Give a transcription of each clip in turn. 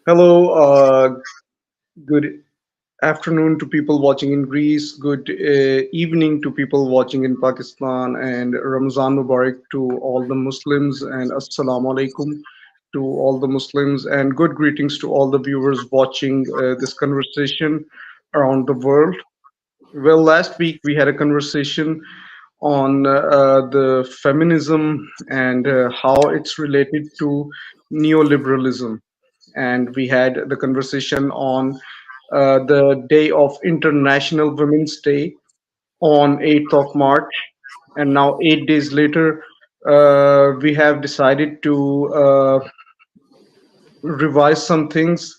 Hello, good afternoon to people watching in Greece, good evening to people watching in Pakistan, and Ramzan Mubarak to all the Muslims, and Assalamu alaikum to all the Muslims, and good greetings to all the viewers watching this conversation around the world. Well, last week we had a conversation on the feminism and how it's related to neoliberalism, and we had the conversation on the day of International Women's Day on 8th of March. And now, 8 days later, we have decided to revise some things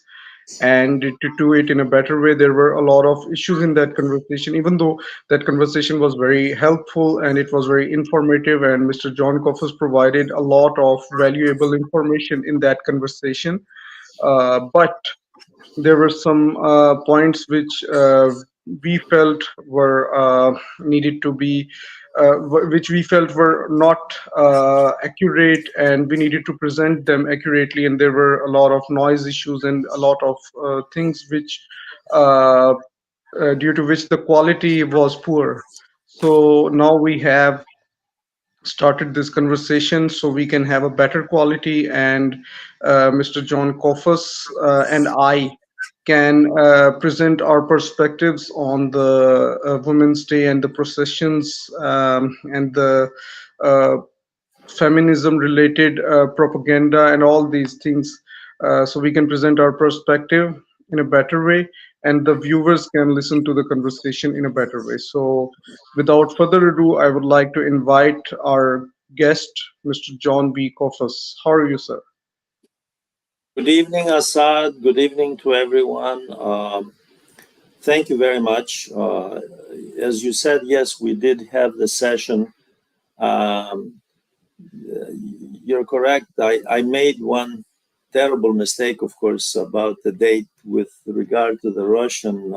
and to do it in a better way. There were a lot of issues in that conversation, even though that conversation was very helpful and it was very informative, and Mr. John Koffers provided a lot of valuable information in that conversation. But there were some points which we felt were needed to be which we felt were not accurate, and we needed to present them accurately, and there were a lot of noise issues and a lot of things which uh, due to which the quality was poor. So now we have started this conversation so we can have a better quality, and Mr. John Koffus and I can present our perspectives on the Women's Day and the processions and the uh, feminism related propaganda and all these things, so we can present our perspective in a better way, and the viewers can listen to the conversation in a better way. So without further ado, I would like to invite our guest, Mr. John B. Koffus. How are you, sir? Good evening, Assad. Good evening to everyone. Thank you very much. As you said, yes, we did have the session. Um, you're correct. I made one terrible mistake, of course, about the date with regard to the Russian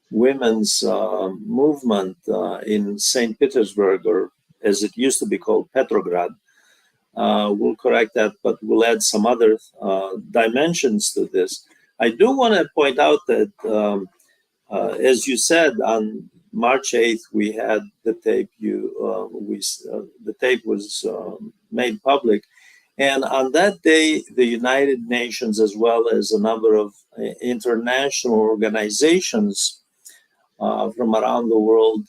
women's movement in St. Petersburg, or as it used to be called, Petrograd. We'll correct that, but we'll add some other dimensions to this. I do want to point out that, as you said, on March 8th, we had the tape. The tape was made public, and on that day, the United Nations, as well as a number of international organizations from around the world,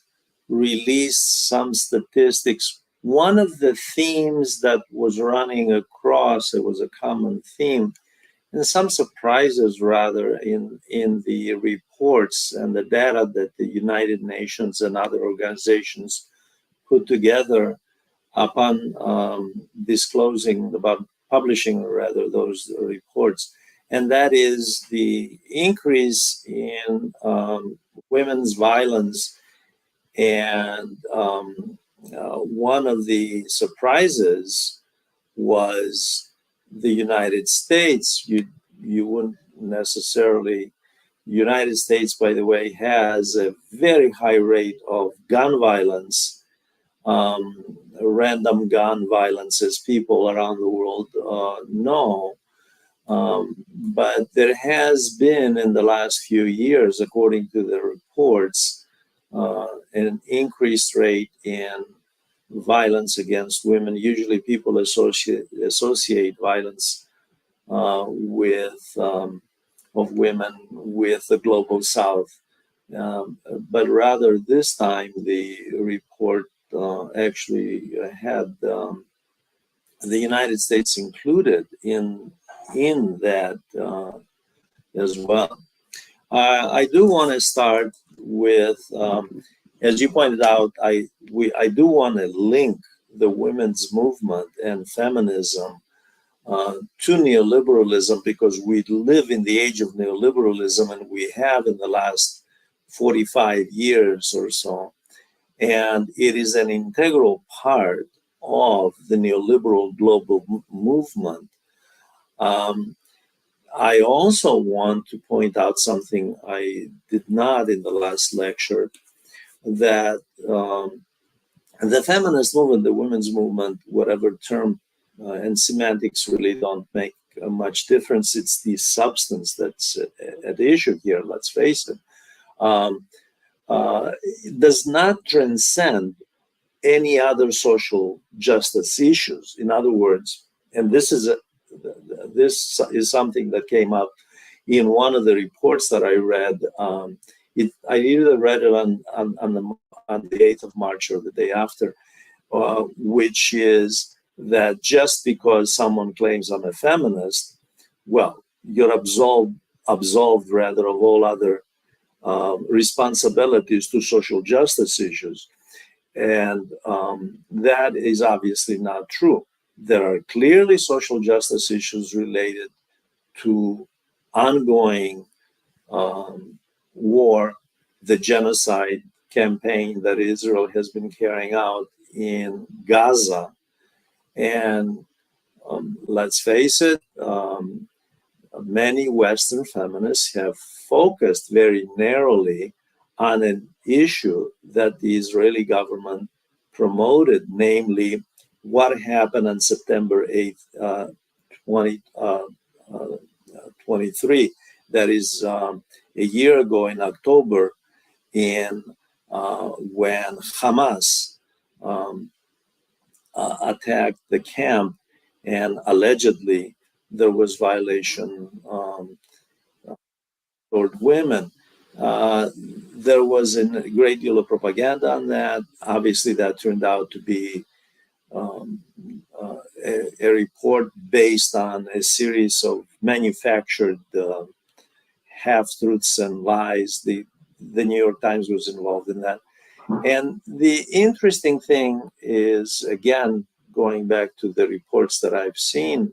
released some statistics. One of the themes that was running across, it was a common theme, and some surprises rather in the reports and the data that the United Nations and other organizations put together upon disclosing, about publishing rather, those reports. And that is the increase in women's violence. And one of the surprises was the United States. You wouldn't necessarily. United States, by the way, has a very high rate of gun violence, random gun violence, as people around the world know. But there has been, in the last few years, according to the reports, an increased rate in violence against women. Usually people associate violence of women with the global south. But rather this time the report actually had the United States included in that as well. I do want to start with, as you pointed out, I do want to link the women's movement and feminism to neoliberalism, because we live in the age of neoliberalism, and we have in the last 45 years or so. And it is an integral part of the neoliberal global movement. I also want to point out something I did not in the last lecture, that the feminist movement, the women's movement, whatever term, and semantics really don't make much difference. It's the substance that's at issue here, let's face it. It does not transcend any other social justice issues. In other words, and this is something that came up in one of the reports that I read. I either read it on the 8th of March or the day after, which is that just because someone claims I'm a feminist, well, you're absolved rather of all other responsibilities to social justice issues. And that is obviously not true. There are clearly social justice issues related to ongoing war, the genocide campaign that Israel has been carrying out in Gaza. And let's face it, many Western feminists have focused very narrowly on an issue that the Israeli government promoted, namely what happened on September 8th, 2023. That is a year ago in October, when Hamas attacked the camp, and allegedly there was violation toward women. There was a great deal of propaganda on that. Obviously, that turned out to be a report based on a series of manufactured half-truths and lies. The New York Times was involved in that. And the interesting thing is, again, going back to the reports that I've seen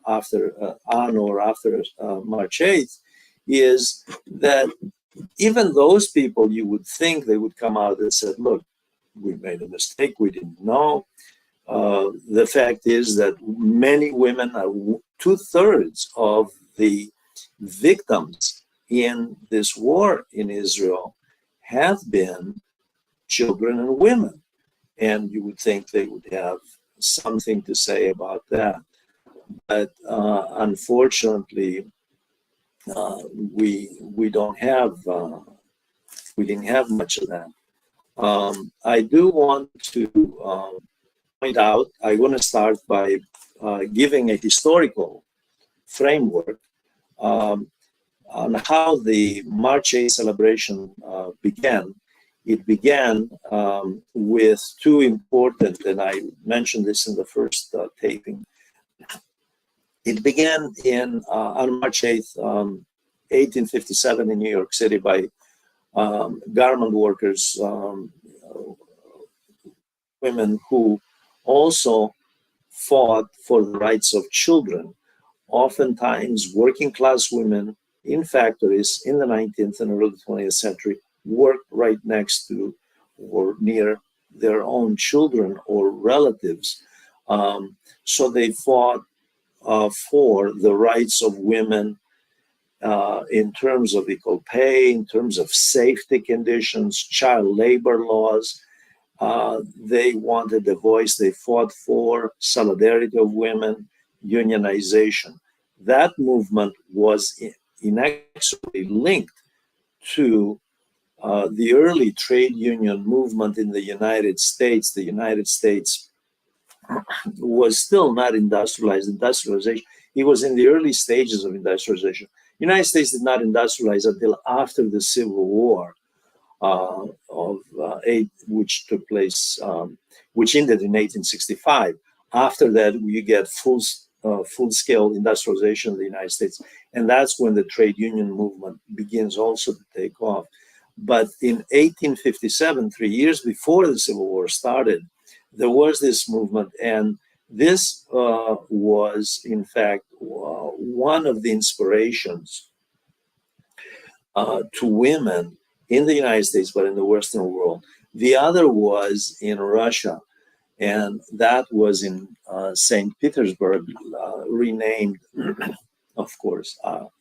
after March 8th, is that even those people, you would think they would come out and said, look, we made a mistake, we didn't know. The fact is that many women, 2/3 of the victims in this war in Israel have been children and women. And you would think they would have something to say about that. But unfortunately, we don't have, we didn't have much of that. I do want to point out, I want to start by giving a historical framework on how the March 8th celebration began. It began with two important, and I mentioned this in the first taping. It began on March 8th, 1857 in New York City by garment workers, women who also fought for the rights of children. Oftentimes, working class women in factories in the 19th and early 20th century worked right next to or near their own children or relatives. So they fought for the rights of women in terms of equal pay, in terms of safety conditions, child labor laws. They wanted a voice. They fought for solidarity of women, unionization. That movement was inexorably linked to the early trade union movement in the United States. The United States was still not industrialized. Industrialization, it was in the early stages of industrialization. The United States did not industrialize until after the Civil War, which took place, which ended in 1865. After that, you get full-scale industrialization of the United States, and that's when the trade union movement begins also to take off. But in 1857, 3 years before the Civil War started, there was this movement, and this was, in fact, one of the inspirations to women in the United States, but in the Western world. The other was in Russia, and that was in St. Petersburg, renamed, of course,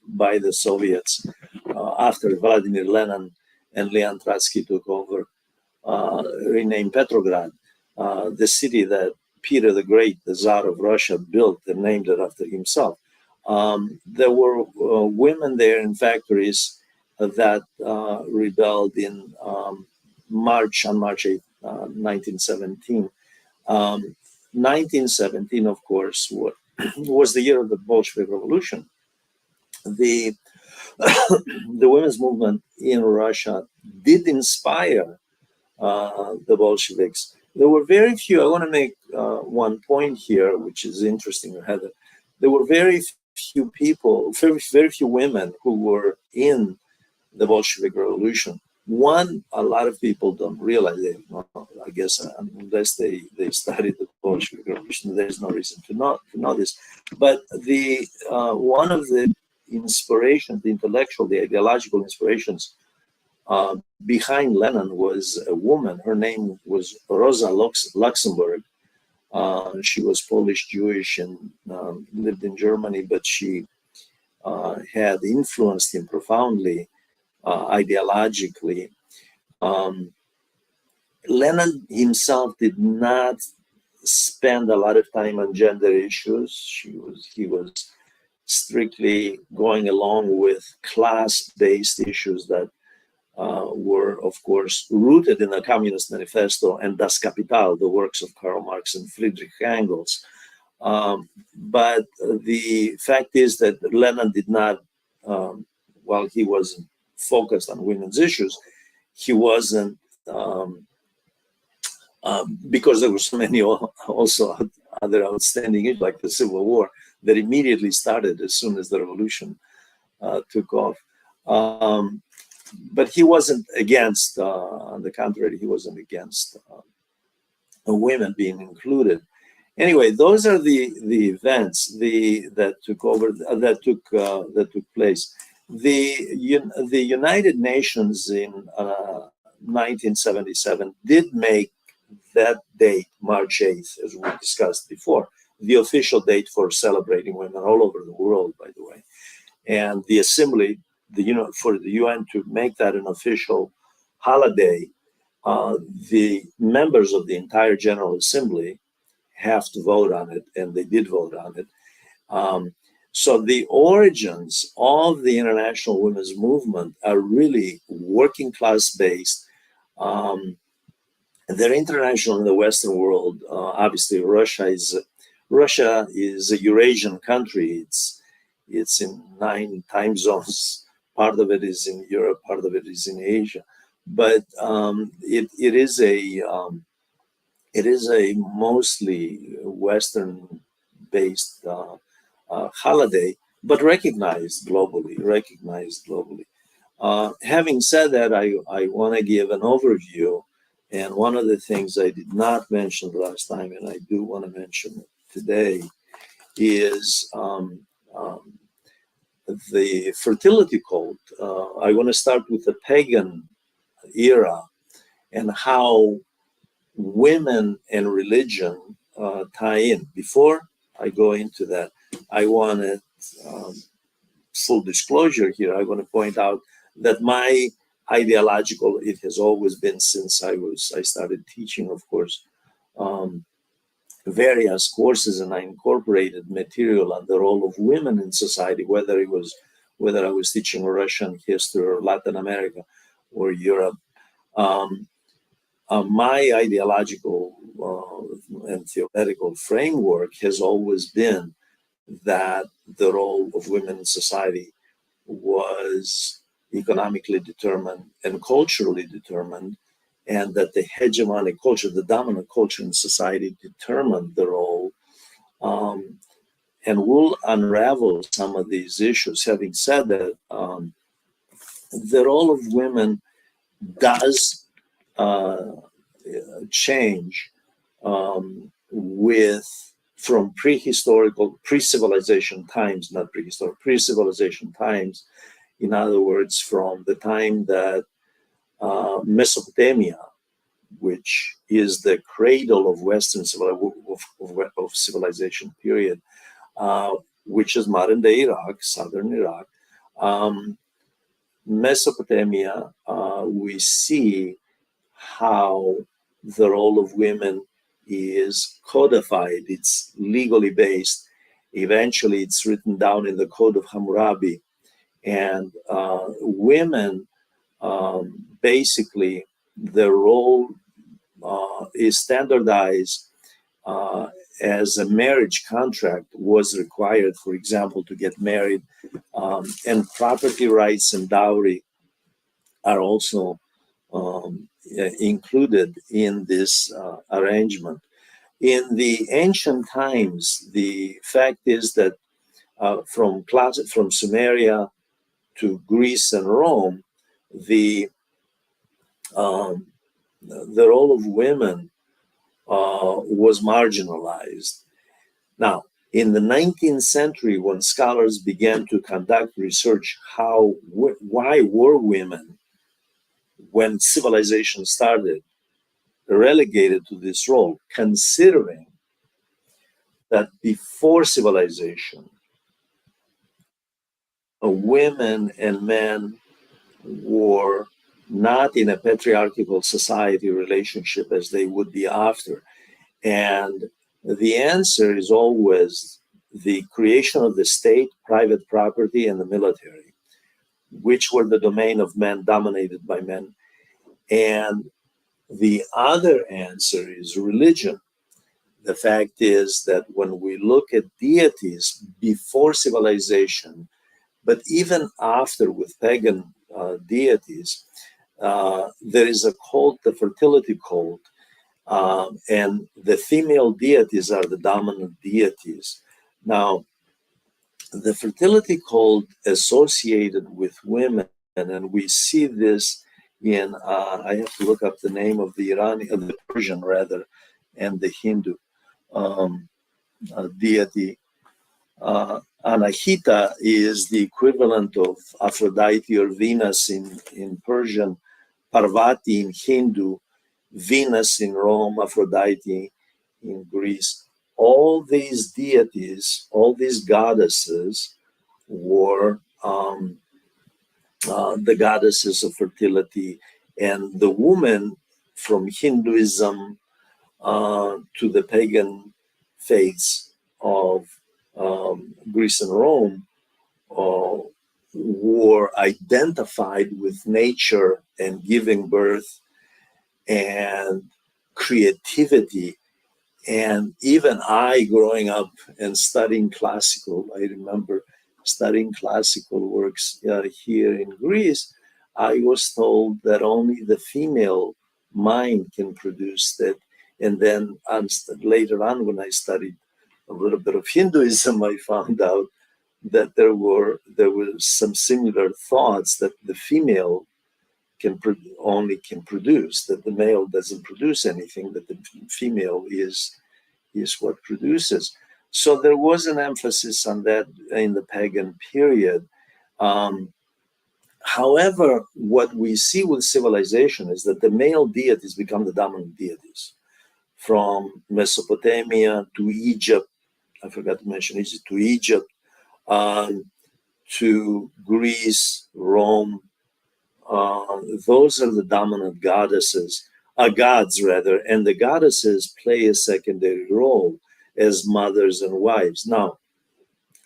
by the Soviets after Vladimir Lenin and Leon Trotsky took over, renamed Petrograd, the city that Peter the Great, the Tsar of Russia, built and named it after himself. There were women there in factories that rebelled in on March 8th, 1917. 1917, of course, was the year of the Bolshevik Revolution. The the women's movement in Russia did inspire the Bolsheviks. There were very few. I want to make one point here, which is interesting, Heather. There were very few people, very few women who were in the Bolshevik Revolution. One, a lot of people don't realize it. Well, I guess unless they studied the Bolshevik Revolution, there's no reason to know this. But the one of the inspirations, the intellectual, the ideological inspirations behind Lenin was a woman. Her name was Rosa Luxemburg. She was Polish Jewish and lived in Germany, but she had influenced him profoundly ideologically. Um, Lenin himself did not spend a lot of time on gender issues. He was strictly going along with class-based issues that were, of course, rooted in the Communist Manifesto and Das Kapital, the works of Karl Marx and Friedrich Engels. But the fact is that Lenin did not, while he was focused on women's issues, he wasn't, because there were so many also other outstanding issues like the Civil War that immediately started as soon as the revolution took off. But he wasn't against, on the contrary, he wasn't against women being included. Anyway, those are the events that took place. The United Nations in 1977 did make that date, March 8th, as we discussed before, the official date for celebrating women all over the world, by the way. And the assembly, for the UN to make that an official holiday, the members of the entire General Assembly have to vote on it, and they did vote on it. So the origins of the international women's movement are really working class based. They're international in the Western world. Obviously, Russia is a Eurasian country. It's in 9 time zones. Part of it is in Europe, part of it is in Asia. But it is a mostly Western-based holiday, but recognized globally. Having said that, I want to give an overview, and one of the things I did not mention last time, and I do want to mention today, is the fertility cult. I want to start with the pagan era and how women and religion tie in. Before I go into that, I want to, full disclosure here, I want to point out that my ideological, it has always been since I started teaching, of course, various courses, and I incorporated material on the role of women in society, whether I was teaching Russian history or Latin America or Europe. My ideological and theoretical framework has always been that the role of women in society was economically determined and culturally determined, and that the hegemonic culture, the dominant culture in society, determined the role. And we'll unravel some of these issues. Having said that, the role of women does change from pre-civilization times, not prehistoric, pre-civilization times. In other words, from the time that Mesopotamia, which is the cradle of Western civilization period, which is modern day Iraq, southern Iraq. Mesopotamia, we see how the role of women is codified, it's legally based, Eventually, it's written down in the Code of Hammurabi, and women basically their role is standardized uh, as a marriage contract was required, for example, to get married, and property rights and dowry are also included in this arrangement. In the ancient times, the fact is that from Sumeria to Greece and Rome, the um, the role of women was marginalized. Now, in the 19th century, when scholars began to conduct research, why were women, when civilization started, relegated to this role, considering that before civilization, women and men were not in a patriarchal society relationship as they would be after. And the answer is always the creation of the state, private property, and the military, which were the domain of men, dominated by men. And the other answer is religion. The fact is that when we look at deities before civilization, but even after with pagan deities, there is a cult, the fertility cult, and the female deities are the dominant deities. Now, the fertility cult associated with women, and we see this in, I have to look up the name of the Iranian, the Persian rather, and the Hindu deity. Anahita is the equivalent of Aphrodite or Venus in Persian, Parvati in Hindu, Venus in Rome, Aphrodite in Greece. All these deities, all these goddesses were the goddesses of fertility. And the woman from Hinduism to the pagan faiths of Greece and Rome were identified with nature and giving birth and creativity. And even I, growing up and studying classical, I remember studying classical works here in Greece, I was told that only the female mind can produce that. And then later on, when I studied a little bit of Hinduism, I found out that there were some similar thoughts that the female only can produce, that the male doesn't produce anything, that the female is what produces. So there was an emphasis on that in the pagan period. However, what we see with civilization is that the male deities become the dominant deities. From Mesopotamia to Egypt, I forgot to mention Egypt, to Egypt, to Greece, Rome, those are the dominant gods rather, and the goddesses play a secondary role as mothers and wives. Now,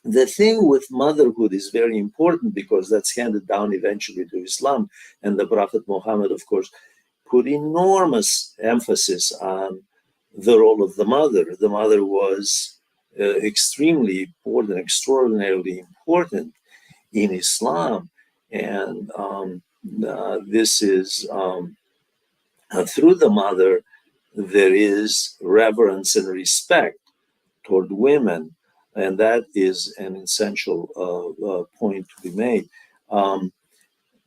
the thing with motherhood is very important because that's handed down eventually to Islam, and the Prophet Muhammad, of course, put enormous emphasis on the role of the mother. The mother was extremely important, extraordinarily important in Islam, and this is through the mother, there is reverence and respect toward women, and that is an essential point to be made.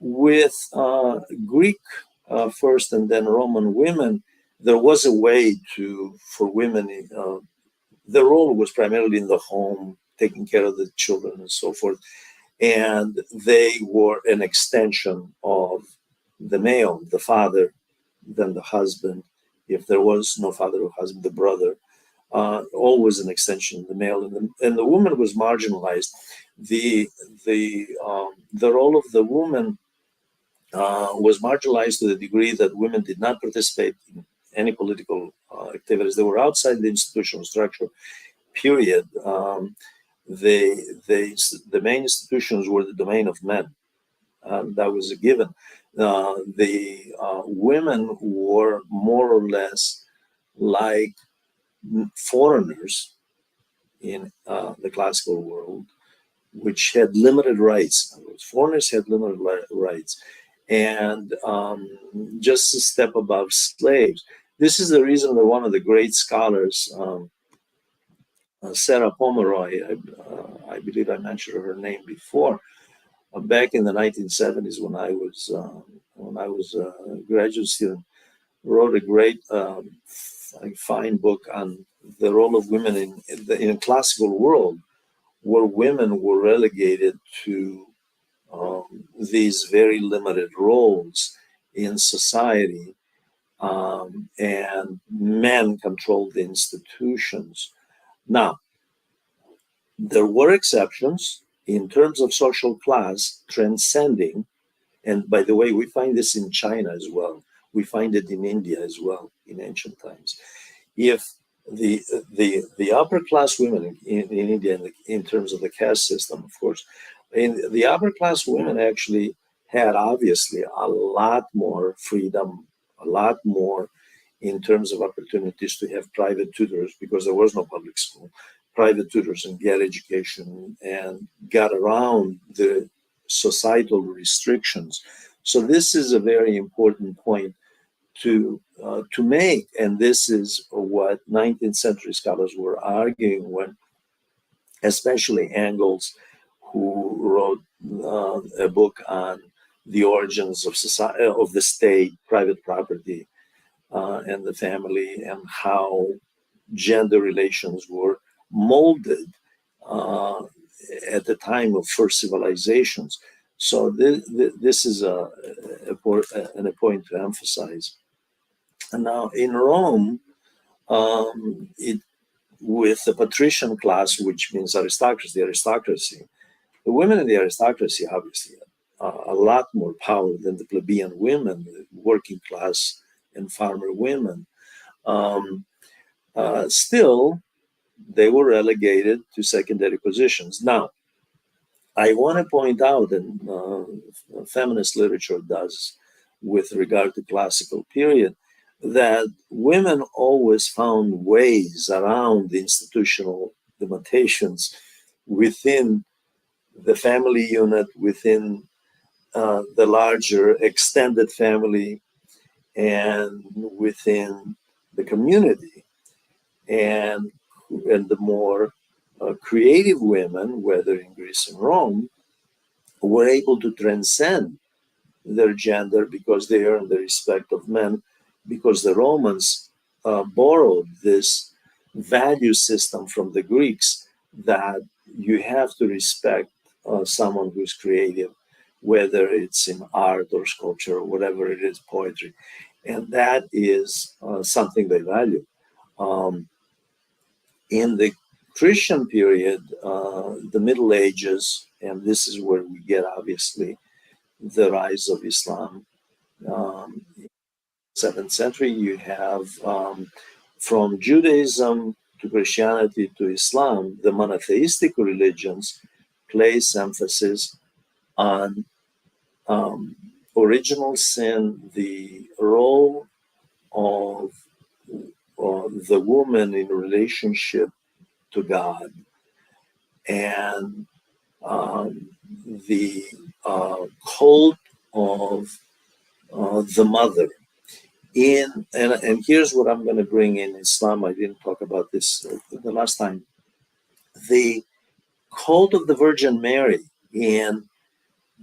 With Greek first and then Roman women, there was a way for women. The role was primarily in the home, taking care of the children and so forth, and they were an extension of the male, the father, then the husband. If there was no father or husband, the brother, always an extension of the male, and the woman was marginalized. The role of the woman was marginalized to the degree that women did not participate in any political activities. They were outside the institutional structure. Period. the main institutions were the domain of men. That was a given. The women were more or less like foreigners in the classical world, which had limited rights. Foreigners had limited rights, and just a step above slaves. This is the reason that one of the great scholars, Sarah Pomeroy, I believe I mentioned her name before, back in the 1970s when I was a graduate student, wrote a great, fine book on the role of women in a classical world where women were relegated to these very limited roles in society, and men controlled the institutions. Now, there were exceptions in terms of social class transcending, and by the way, we find this in China as well. We find it in India as well in ancient times. If the upper class women in India, in terms of the caste system, of course, in the upper class women actually had obviously a lot more freedom, a lot more in terms of opportunities to have private tutors because there was no public school, private tutors and get education and got around the societal restrictions. So this is a very important point to make, and this is what 19th century scholars were arguing when, especially Engels, who wrote a book on the origins of society, of the state, private property, and the family, and how gender relations were molded uh, at the time of first civilizations. So this is a point to emphasize. And now in Rome, it with the patrician class, which means aristocracy, the women in the aristocracy obviously had a lot more power than the plebeian women, the working class and farmer women. Um, Still, they were relegated to secondary positions. Now, I want to point out, and feminist literature does with regard to classical period, that women always found ways around the institutional limitations within the family unit, within the larger extended family, and within the community. And, and the more creative women, whether in Greece and Rome, were able to transcend their gender because they earned the respect of men, because the Romans borrowed this value system from the Greeks that you have to respect someone who's creative, whether it's in art or sculpture or whatever it is, poetry. And that is something they value. Um, in the Christian period, the Middle Ages, and this is where we get obviously the rise of Islam. 7th century, you have from Judaism to Christianity to Islam, the monotheistic religions place emphasis on original sin, the role of the woman in relationship to God, and the cult of the mother. And here's what I'm going to bring in Islam. I didn't talk about this the last time. The cult of the Virgin Mary in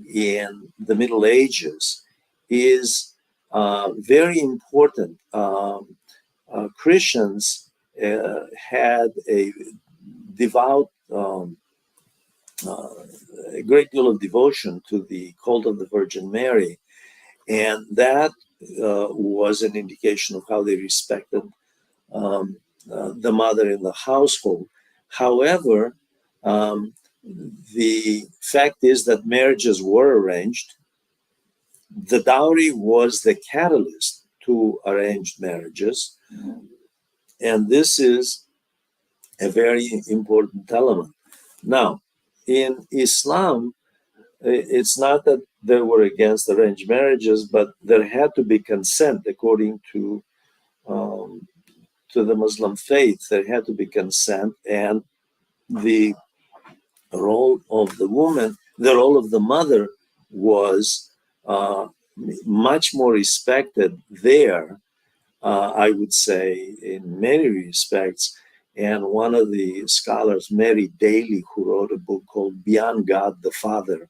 the Middle Ages is very important. Christians had a devout, a great deal of devotion to the cult of the Virgin Mary, and that was an indication of how they respected the mother in the household. However, the fact is that marriages were arranged. The dowry was the catalyst to arranged marriages, and this is a very important element. Now, in Islam, it's not that they were against arranged marriages, but there had to be consent according um, to the Muslim faith. There had to be consent, and the role of the woman, the role of the mother was much more respected there, I would say, in many respects. And one of the scholars, Mary Daly, who wrote a book called Beyond God the Father,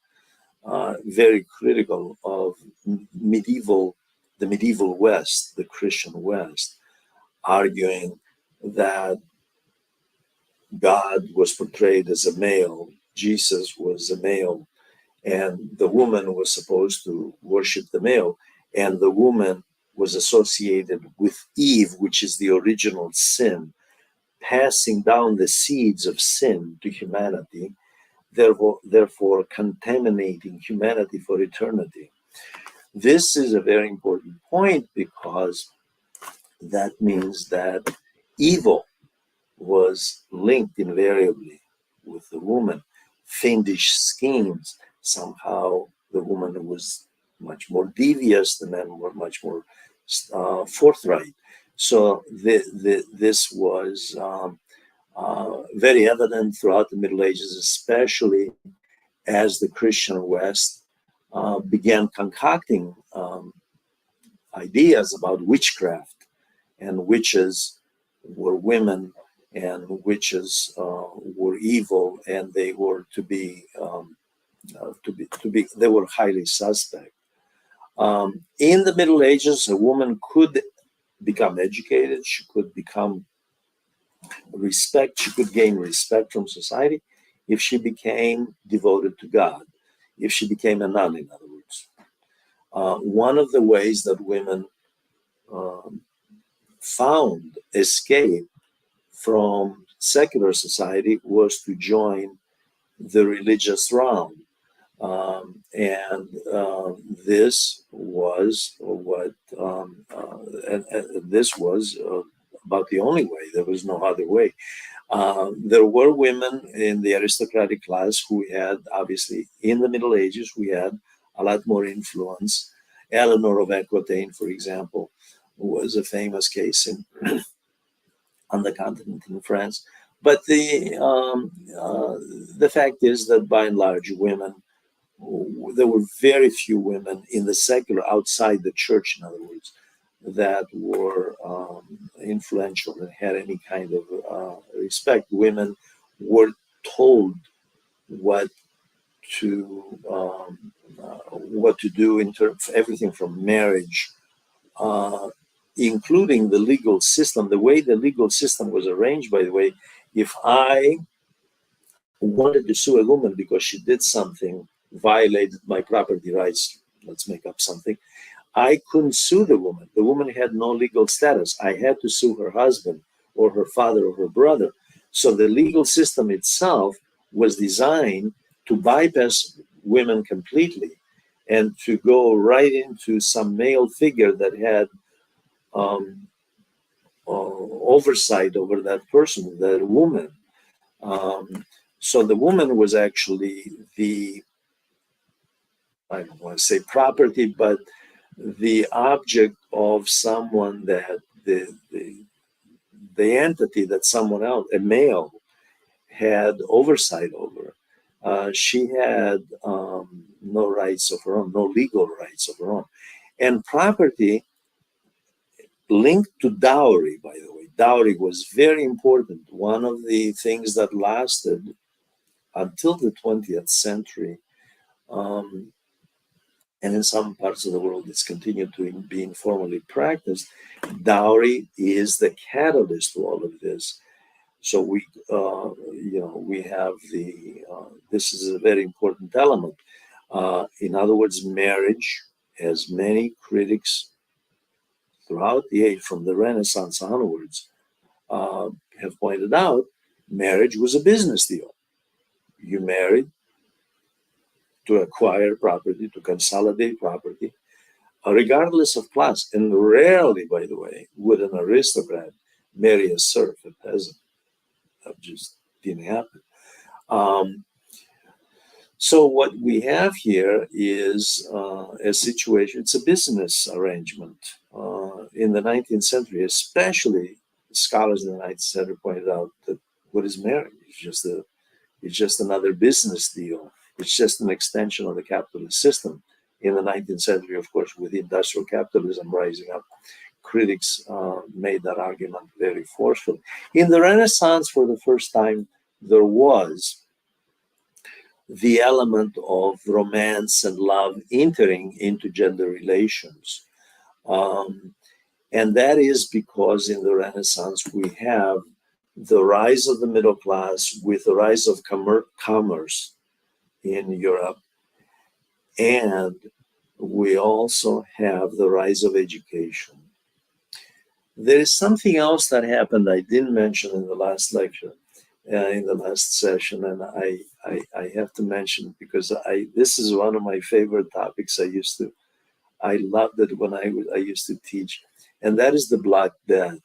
very critical of the medieval West, the Christian West, arguing that God was portrayed as a male, Jesus was a male, and the woman was supposed to worship the male, and the woman was associated with Eve, which is the original sin, passing down the seeds of sin to humanity, therefore contaminating humanity for eternity. This is a very important point because that means that evil was linked invariably with the woman. Fiendish schemes. Somehow the woman was much more devious, the men were much more forthright. So this was very evident throughout the Middle Ages, especially as the Christian West began concocting ideas about witchcraft, and witches were women, and witches were evil, and they were they were highly suspect. In the Middle Ages, a woman could become educated, she could become she could gain respect from society if she became devoted to God, if she became a nun, in other words. One of the ways that women um, found escape from secular society was to join the religious realm. And this was this was about the only way. There was no other way. There were women in the aristocratic class who had, obviously, in the Middle Ages, we had a lot more influence. Eleanor of Aquitaine, for example, was a famous case on the continent in France. But the fact is that by and large, women, there were very few women in the secular, outside the church, in other words, that were influential and had any kind of respect. Women were told what what to do in terms of everything from marriage, uh, including the legal system. The way the legal system was arranged, by the way, if I wanted to sue a woman because she did something, violated my property rights, let's make up something, I couldn't sue the woman. The woman had no legal status. I had to sue her husband or her father or her brother. So the legal system itself was designed to bypass women completely and to go right into some male figure that had um, oversight over that person, that woman. Um, so the woman was actually the, I don't want to say property, but the object of someone that the entity that someone else, a male, had oversight over. She had no rights of her own, no legal rights of her own. And property linked to dowry, by the way. Dowry was very important. One of the things that lasted until the 20th century, um, and in some parts of the world it's continued to be informally practiced. Dowry is the catalyst to all of this. So we have this is a very important element. In other words, marriage, as many critics throughout the age, from the Renaissance onwards, uh, have pointed out, marriage was a business deal. You married to acquire property, to consolidate property, regardless of class. And rarely, by the way, would an aristocrat marry a serf, a peasant. That just didn't happen. Um, so what we have here is a situation, it's a business arrangement. In the 19th century, especially scholars in the 19th century pointed out that what is marriage? It's just another business deal. It's just an extension of the capitalist system. In the 19th century, of course, with industrial capitalism rising up, critics made that argument very forcefully. In the Renaissance, for the first time, there was the element of romance and love entering into gender relations. Um, and that is because in the Renaissance we have the rise of the middle class with the rise of commerce in Europe. And we also have the rise of education. There is something else that happened I didn't mention in the last lecture, in the last session, and I have to mention because this is one of my favorite topics. I loved it when I used to teach, and that is the Black Death.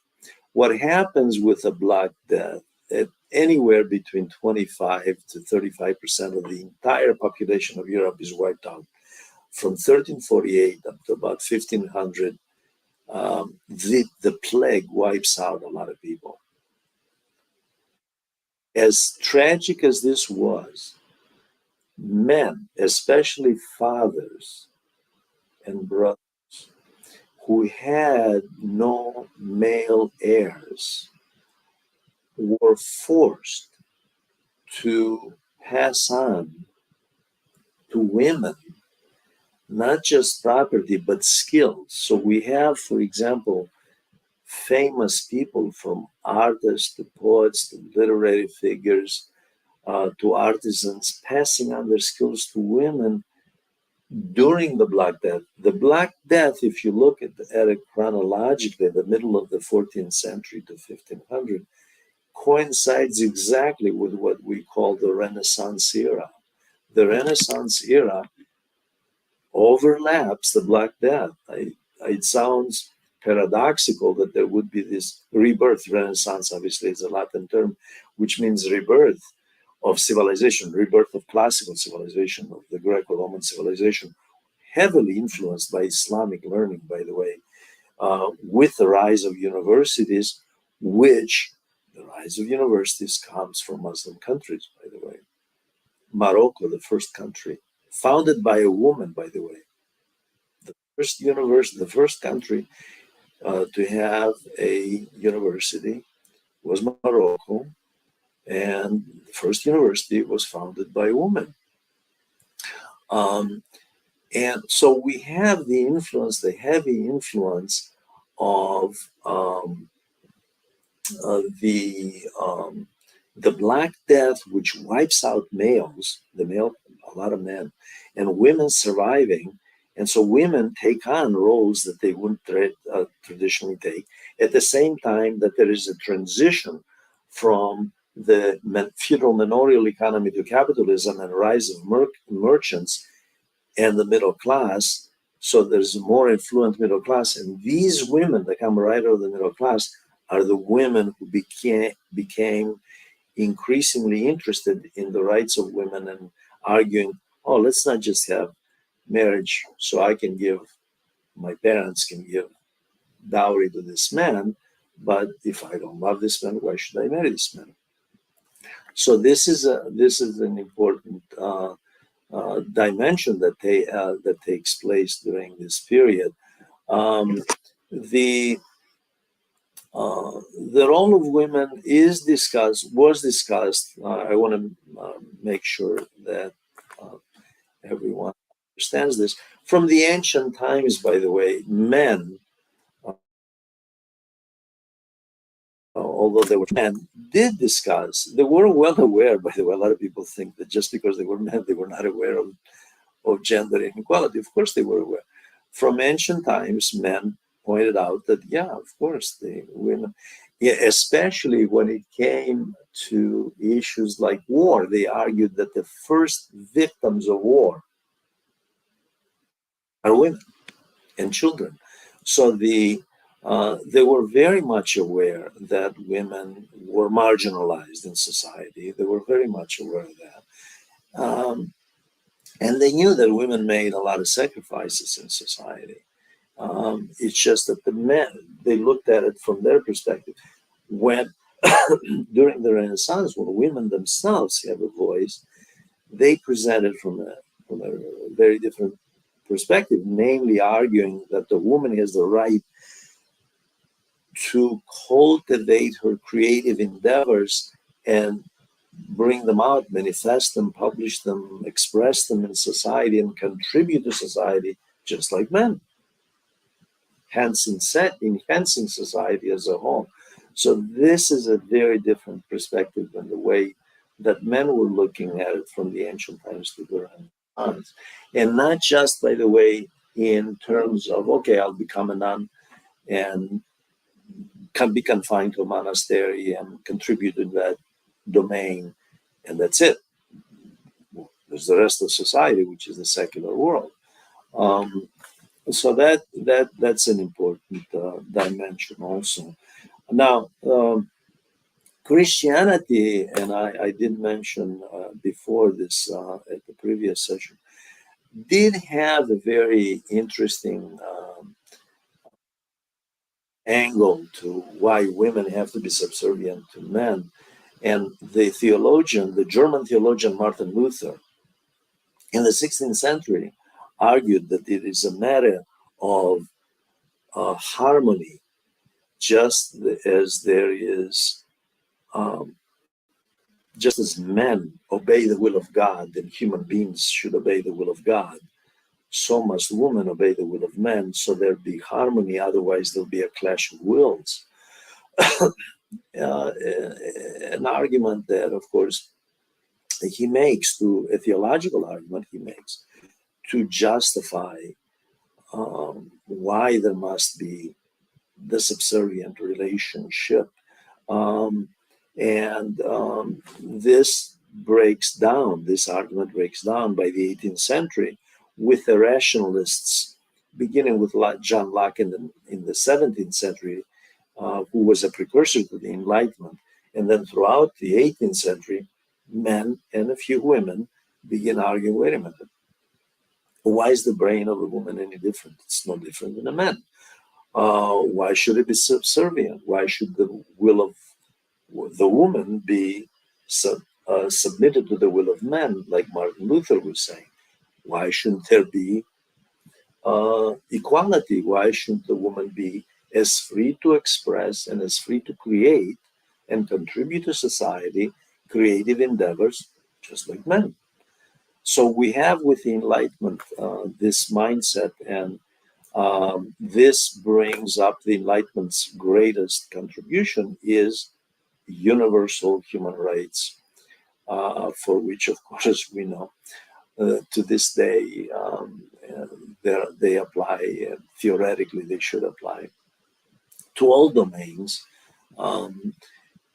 What happens with a Black Death? Anywhere between 25 to 35% of the entire population of Europe is wiped out. From 1348 up to about 1500, the plague wipes out a lot of people. As tragic as this was, men, especially fathers and brothers, who had no male heirs, were forced to pass on to women not just property but skills. So we have, for example, famous people from artists to poets to literary figures to artisans passing on their skills to women during the Black Death. The Black Death, if you look at it chronologically, the middle of the 14th century to 1500, coincides exactly with what we call the Renaissance era. The Renaissance era overlaps the Black Death. It sounds paradoxical that there would be this rebirth. Renaissance, obviously, is a Latin term, which means rebirth of civilization, rebirth of classical civilization, of the Greco-Roman civilization, heavily influenced by Islamic learning, by the way, with the rise of universities, which the rise of universities comes from Muslim countries, by the way. Morocco, the first country, founded by a woman, by the way. The first university, the first country to have a university was Morocco, and the first university was founded by a woman. And so we have the influence, the heavy influence of the Black Death, which wipes out males, a lot of men, and women surviving. And so women take on roles that they wouldn't traditionally take. At the same time that there is a transition from the feudal manorial economy to capitalism and rise of merchants and the middle class. So there's a more affluent middle class. And these women that come right out of the middle class are the women who became increasingly interested in the rights of women and arguing, oh, let's not just have marriage so I can give, my parents can give dowry to this man, but if I don't love this man, why should I marry this man? So this is an important dimension that takes place during this period. The role of women was discussed. I want to make sure that everyone understands this. From the ancient times, by the way, men, although they were men, did discuss. They were well aware, by the way. A lot of people think that just because they were men, they were not aware of gender inequality. Of course, they were aware. From ancient times, men pointed out that, yeah, of course, the women, yeah, especially when it came to issues like war, they argued that the first victims of war are women and children. So the they were very much aware that women were marginalized in society. They were very much aware of that. And they knew that women made a lot of sacrifices in society. It's just that the men, they looked at it from their perspective. When during the Renaissance, when women themselves have a voice, they present it from a very different perspective, namely arguing that the woman has the right to cultivate her creative endeavors and bring them out, manifest them, publish them, express them in society, and contribute to society just like men, hence enhancing society as a whole. So this is a very different perspective than the way that men were looking at it from the ancient times to the Renaissance. And not just, by the way, in terms of, okay, I'll become a nun and can be confined to a monastery and contribute in that domain, and that's it. There's the rest of society, which is the secular world. Um, so that's an important dimension also. Now, Christianity, and I did mention before this at the previous session, did have a very interesting angle to why women have to be subservient to men. And the German theologian Martin Luther, in the 16th century, argued that it is a matter of harmony, just as there is, um, just as men obey the will of God and human beings should obey the will of God, so must women obey the will of men, so there be harmony, otherwise there'll be a clash of wills. An argument that, of course, he makes to a theological argument he makes to justify why there must be the subservient relationship. Um, and this argument breaks down by the 18th century with the rationalists, beginning with John Locke in the 17th century, who was a precursor to the Enlightenment. And then throughout the 18th century, men and a few women begin arguing, wait a minute, why is the brain of a woman any different? It's no different than a man. Why should it be subservient? Why should the will of the woman be submitted to the will of men, like Martin Luther was saying? Why shouldn't there be equality? Why shouldn't the woman be as free to express and as free to create and contribute to society creative endeavors just like men? So we have with the Enlightenment this mindset, and this brings up the Enlightenment's greatest contribution is universal human rights, for which, of course, we know to this day they apply, theoretically they should apply to all domains. Um,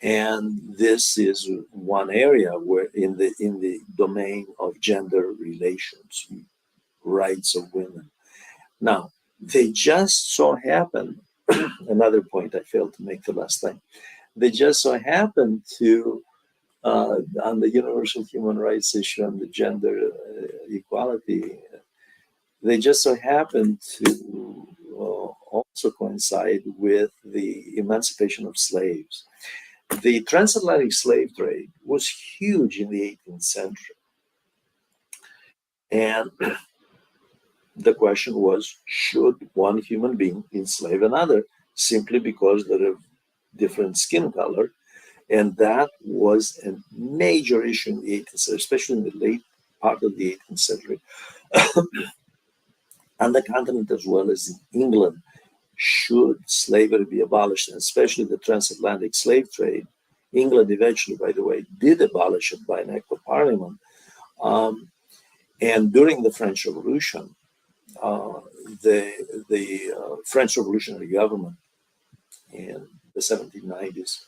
and this is one area where in the domain of gender relations, rights of women. Now, they just so happen, another point I failed to make the last time, they just so happen to, on the universal human rights issue and the gender equality, they just so happen to also coincide with the emancipation of slaves. The transatlantic slave trade was huge in the 18th century. And the question was, should one human being enslave another simply because they're of different skin color? And that was a major issue in the 18th century, especially in the late part of the 18th century, on the continent as well as in England. Should slavery be abolished, and especially the transatlantic slave trade? England eventually, by the way, did abolish it by an act of parliament. And during the French Revolution, the French Revolutionary government in the 1790s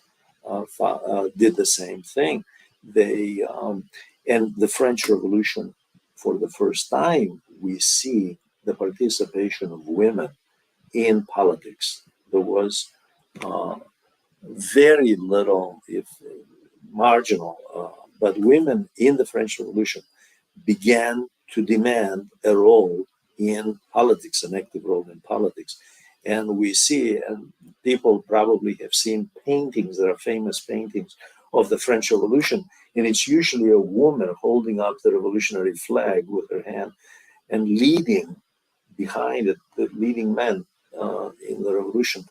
did the same thing. And the French Revolution, for the first time, we see the participation of women in politics. There was uh, very little, if marginal, but women in the French Revolution began to demand a role in politics, an active role in politics. And we see, and people probably have seen paintings, there are famous paintings of the French Revolution, and it's usually a woman holding up the revolutionary flag with her hand and leading behind it, the leading men in the revolution.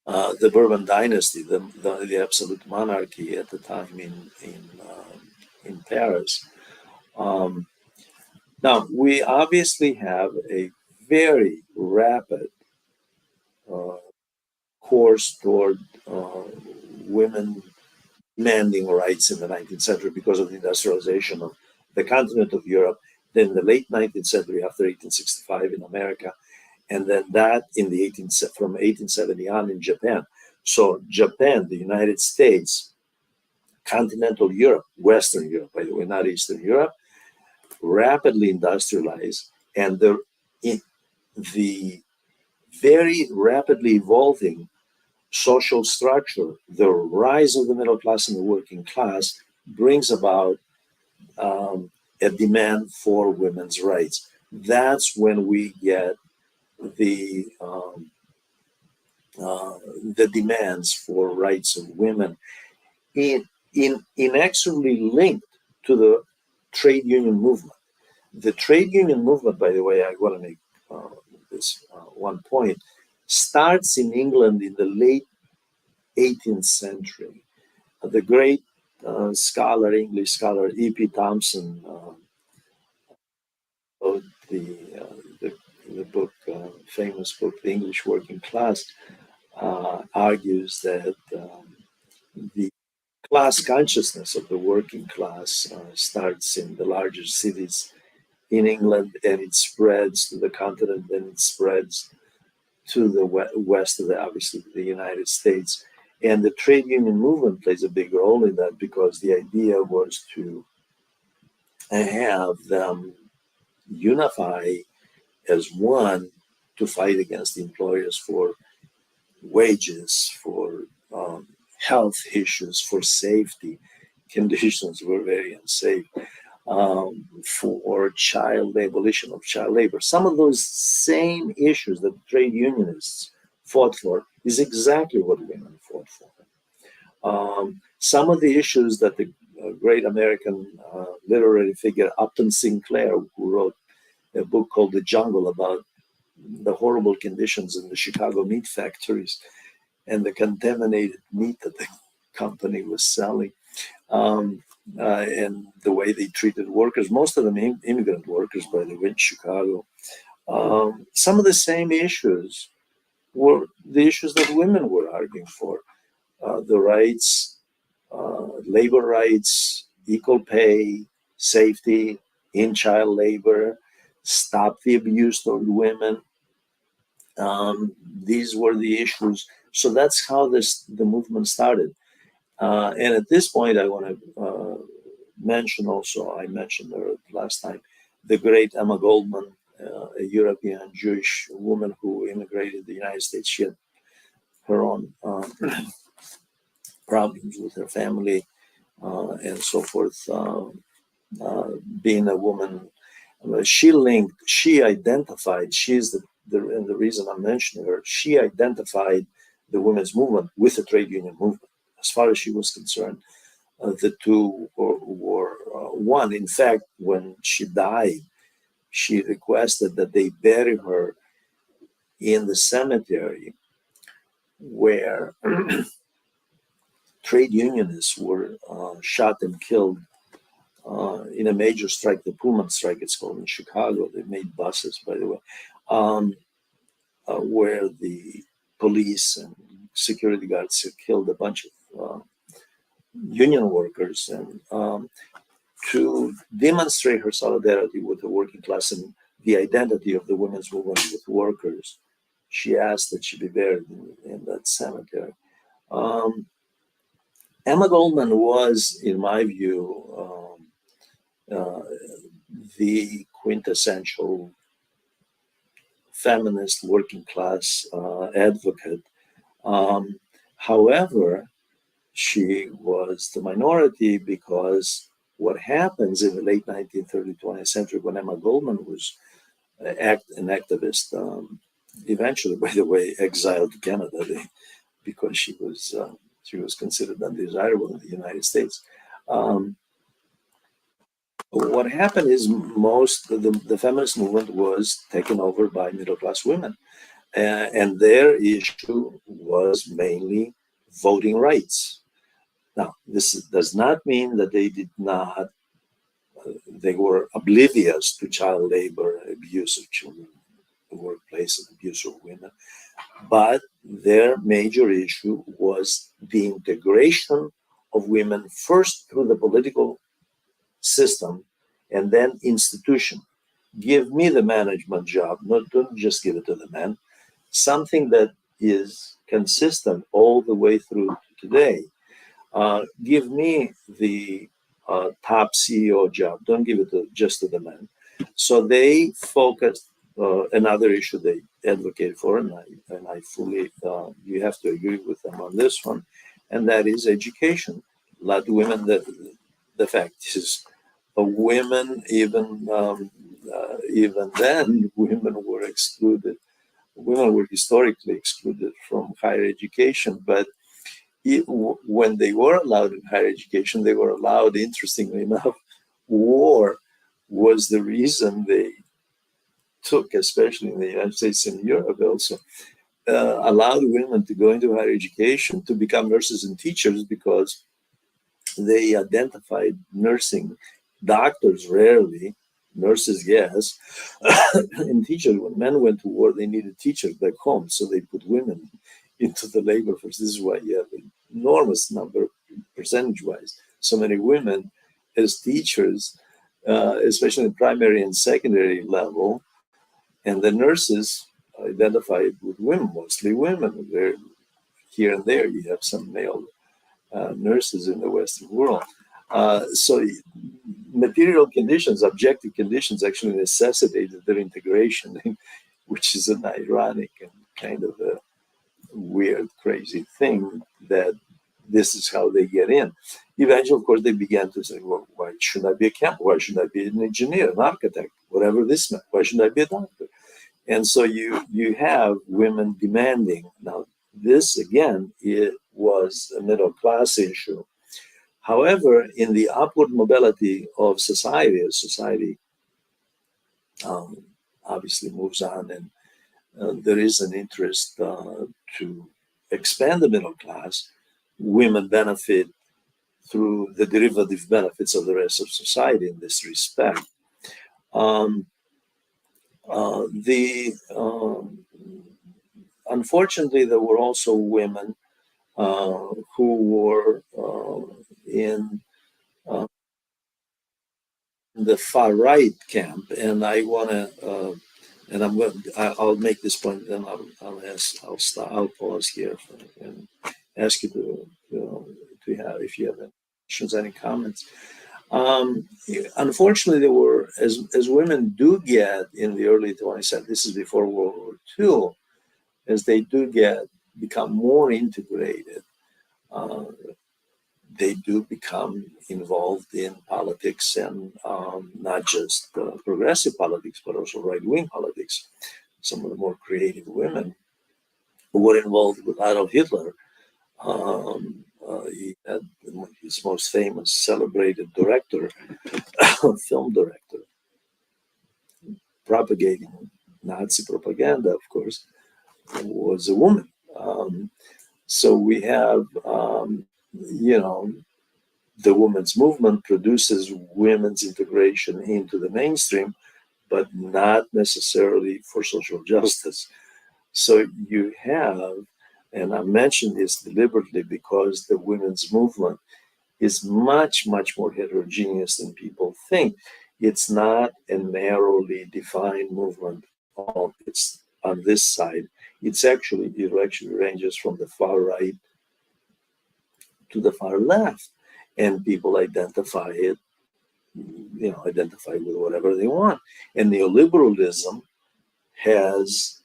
The Bourbon dynasty, the absolute monarchy at the time in Paris. Um, Now, we obviously have a very rapid uh, course toward women demanding rights in the 19th century because of the industrialization of the continent of Europe, then the late 19th century after 1865 in America, and then that in the from 1870 on in Japan. So Japan, the United States, continental Europe, Western Europe, by the way, not Eastern Europe, rapidly industrialized, and the very rapidly evolving social structure, the rise of the middle class and the working class, brings about a demand for women's rights. That's when we get the um, the demands for rights of women inexorably linked to the trade union movement. The trade union movement, by the way, I want to make this one point, starts in England in the late 18th century. The great English scholar E.P. Thompson wrote the book, famous book, The English Working Class, argues that the class consciousness of the working class starts in the larger cities in England, and it spreads to the continent, and it spreads to the west of obviously the United States. And the trade union movement plays a big role in that because the idea was to have them unify as one to fight against the employers for wages, for health issues, for safety. Conditions were very unsafe. For abolition of child labor. Some of those same issues that trade unionists fought for is exactly what women fought for. Some of the issues that the great American literary figure Upton Sinclair, who wrote a book called The Jungle about the horrible conditions in the Chicago meat factories and the contaminated meat that the company was selling, and the way they treated workers, most of them immigrant workers, by the way, in Chicago. Some of the same issues were the issues that women were arguing for. The rights, labor rights, equal pay, safety, in child labor, stop the abuse toward women. These were the issues. So that's how the movement started. And at this point, I want to mention also, I mentioned her last time, the great Emma Goldman, a European Jewish woman who immigrated to the United States. She had her own problems with her family and so forth. Being a woman, she identified, and the reason I'm mentioning her, she identified the women's movement with the trade union movement. As far as she was concerned, the two were one. In fact, when she died, she requested that they bury her in the cemetery where trade unionists were shot and killed in a major strike, the Pullman strike, it's called, in Chicago. They made buses, by the way, where the police and security guards killed a bunch of union workers. And to demonstrate her solidarity with the working class and the identity of the women's movement with workers, she asked that she be buried in that cemetery. Emma Goldman was, in my view, the quintessential feminist working class advocate. Um, However, she was the minority because what happens in the late 19th, early 20th century when Emma Goldman was an activist, eventually, by the way, exiled to Canada because she was considered undesirable in the United States. Um, what happened is most of the feminist movement was taken over by middle class women, and their issue was mainly voting rights. Now, this does not mean that they did not, they were oblivious to child labor, abuse of children, the workplace, and abuse of women, but their major issue was the integration of women first through the political system and then institution. Give me the management job, don't just give it to the men. Something that is consistent all the way through today. Give me the top CEO job. Don't give it just to the men. So they focused. Another issue they advocate for, and I fully, you have to agree with them on this one, and that is education. A lot of women. The fact is, women even then women were excluded. Women were historically excluded from higher education, but when they were allowed in higher education, they were allowed, interestingly enough, war was the reason they took, especially in the United States and Europe also, allowed women to go into higher education to become nurses and teachers because they identified nursing, doctors rarely, nurses yes, and teachers. When men went to war, they needed teachers back home, so they put women into the labor force. This is why you have an enormous number, percentage-wise, so many women as teachers, especially in primary and secondary level, and the nurses identified with women, mostly women. They're here and there. You have some male nurses in the Western world. So material conditions, objective conditions actually necessitated their integration, which is an ironic and kind of a weird, crazy thing that this is how they get in. Eventually, of course, they began to say, well, why should I be a chemist? Why should I be an engineer, an architect, whatever this meant? Why should I be a doctor? And so you have women demanding. Now, this, again, it was a middle class issue. However, in the upward mobility of society, as society um, obviously moves on, and there is an interest to expand the middle class, women benefit through the derivative benefits of the rest of society in this respect. Um, the Unfortunately, there were also women who were in the far right camp, and I want to, and I'll make this point, then I'll pause here and ask you to have, if you have any questions, any comments. Unfortunately, there were, as women do get in the early 20th century, this is before World War II, as they do become more integrated, uh, they do become involved in politics, and not just progressive politics, but also right-wing politics. Some of the more creative women who were involved with Adolf Hitler. He had his most famous, celebrated director, film director, propagating Nazi propaganda, of course, was a woman. So we have, you know, the women's movement produces women's integration into the mainstream, but not necessarily for social justice. So you have, and I mention this deliberately because the women's movement is much, much more heterogeneous than people think. It's not a narrowly defined movement. It's on this side. It actually ranges from the far right to the far left, and people identify with whatever they want. And neoliberalism has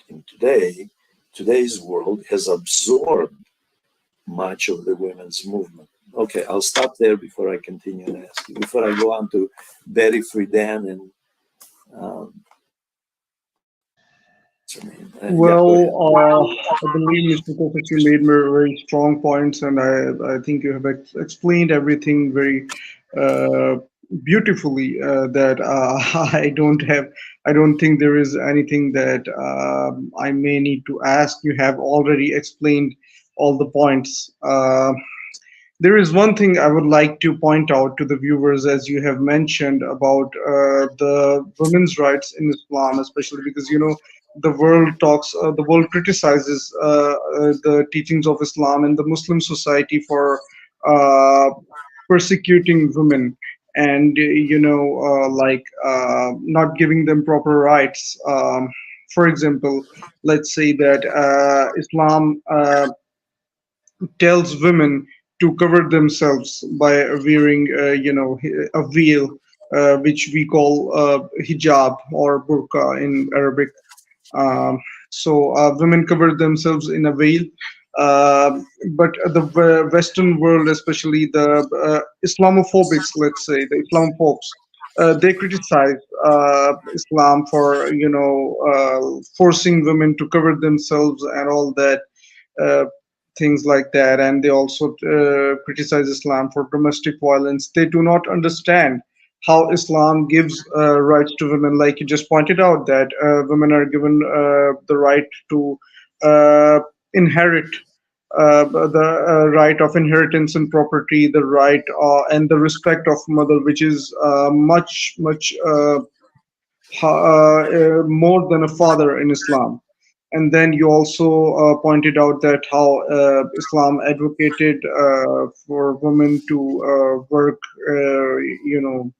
in today's world has absorbed much of the women's movement. Okay, I'll stop there before I continue and ask you. Before I go on to Betty Friedan and what's her name? Yeah, go Well, ahead. I believe, Mr. Kofax, you made very strong points, and I think you have explained everything very uh, beautifully. That I don't think there is anything that I may need to ask. You have already explained all the points. There is one thing I would like to point out to the viewers, as you have mentioned about the women's rights in Islam, especially because the world criticizes the teachings of Islam and the Muslim society for uh, persecuting women and not giving them proper rights. For example, let's say that Islam tells women to cover themselves by wearing, a veil, which we call hijab or burqa in Arabic. So women cover themselves in a veil, uh, but the Western world, especially the Islamophobics, let's say the Islamophobes, they criticize Islam for forcing women to cover themselves and all that, uh, things like that. And they also criticize Islam for domestic violence. They do not understand how Islam gives rights to women. Like you just pointed out, that women are given the right to uh, inherit. The right of inheritance and property, the right and the respect of mother, which is much more than a father in Islam. And then you also pointed out that how Islam advocated for women to work, you know,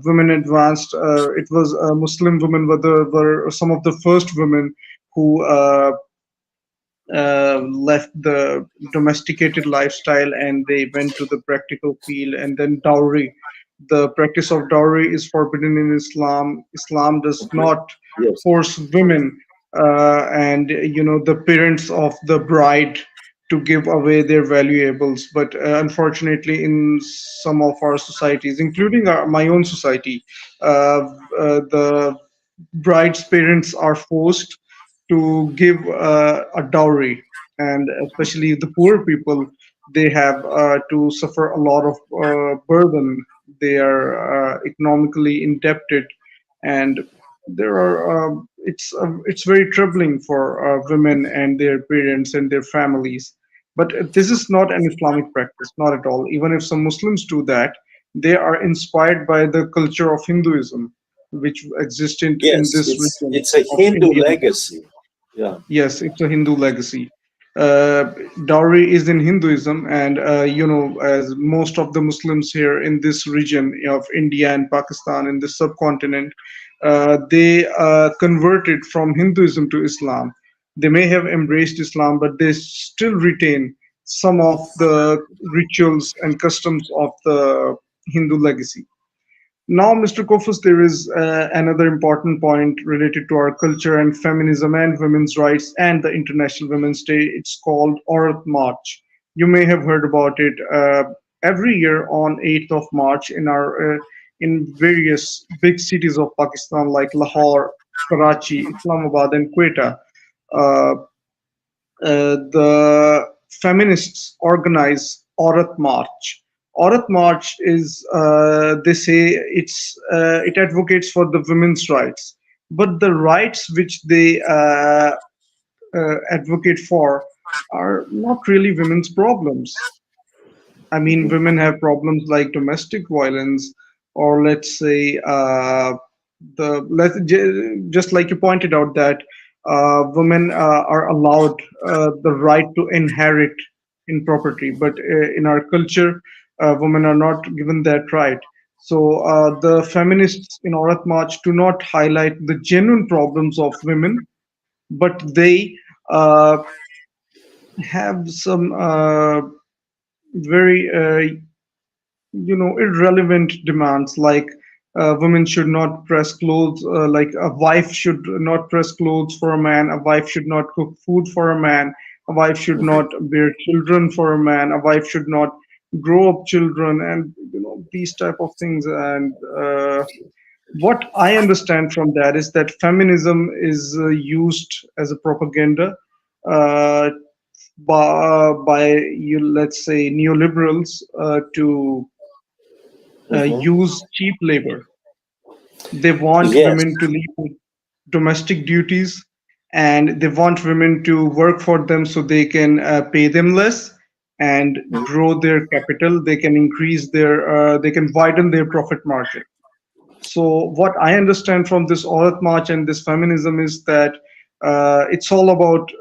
women advanced. It was Muslim women were some of the first women who left the domesticated lifestyle and they went to the practical field. And then dowry, the practice of dowry is forbidden in Islam. Islam does Okay. not Yes. force women and the parents of the bride to give away their valuables. But unfortunately, in some of our societies, including my own society, the bride's parents are forced to give a dowry, and especially the poor people, they have to suffer a lot of burden. They are economically indebted, and there are it's very troubling for women and their parents and their families. But this is not an Islamic practice, not at all. Even if some Muslims do that, they are inspired by the culture of Hinduism, which existed in Yes, this region it's a of Hindu India. legacy. Yeah. Yes, it's a Hindu legacy. Dowry is in Hinduism, and as most of the Muslims here in this region of India and Pakistan in the subcontinent, they converted from Hinduism to Islam. They may have embraced Islam, but they still retain some of the rituals and customs of the Hindu legacy. Now, Mr. Kofus, there is another important point related to our culture and feminism and women's rights and the International Women's Day. It's called Aurat March. You may have heard about it. Every year on 8th of March in various big cities of Pakistan like Lahore, Karachi, Islamabad, and Quetta. Uh, the feminists organize Aurat March. Aurat March is, they say, it advocates for the women's rights, but the rights which they advocate for are not really women's problems. I mean, Hmm. women have problems like domestic violence, or let's say, just like you pointed out that women are allowed the right to inherit in property, but in our culture, women are not given that right. So the feminists in Aurat March do not highlight the genuine problems of women, but they uh, have some very irrelevant demands like women should not press clothes, like a wife should not press clothes for a man, a wife should not cook food for a man, a wife should Mhm. not bear children for a man, a wife should not grow up children, and these type of things. And what I understand from that is that feminism is used as a propaganda uh, by you, let's say, neoliberals to Mhm. use cheap labor. They want Yes. women to leave with domestic duties, and they want women to work for them so they can pay them less and Mhm. grow their capital. They can increase they can widen their profit margin. So what I understand from this Aurat March and this feminism is that it's all about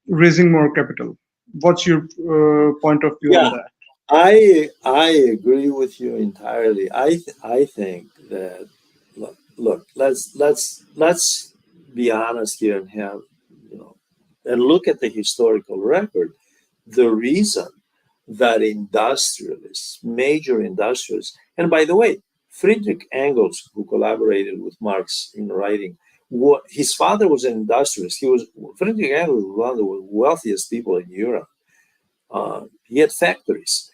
raising more capital. What's your point of view on Yeah. that? I agree with you entirely. I think that look, let's be honest here and have you know and look at the historical record. The reason that industrialists, major industrialists, and by the way, Friedrich Engels, who collaborated with Marx in writing, his father was an industrialist. Friedrich Engels was one of the wealthiest people in Europe. He had factories.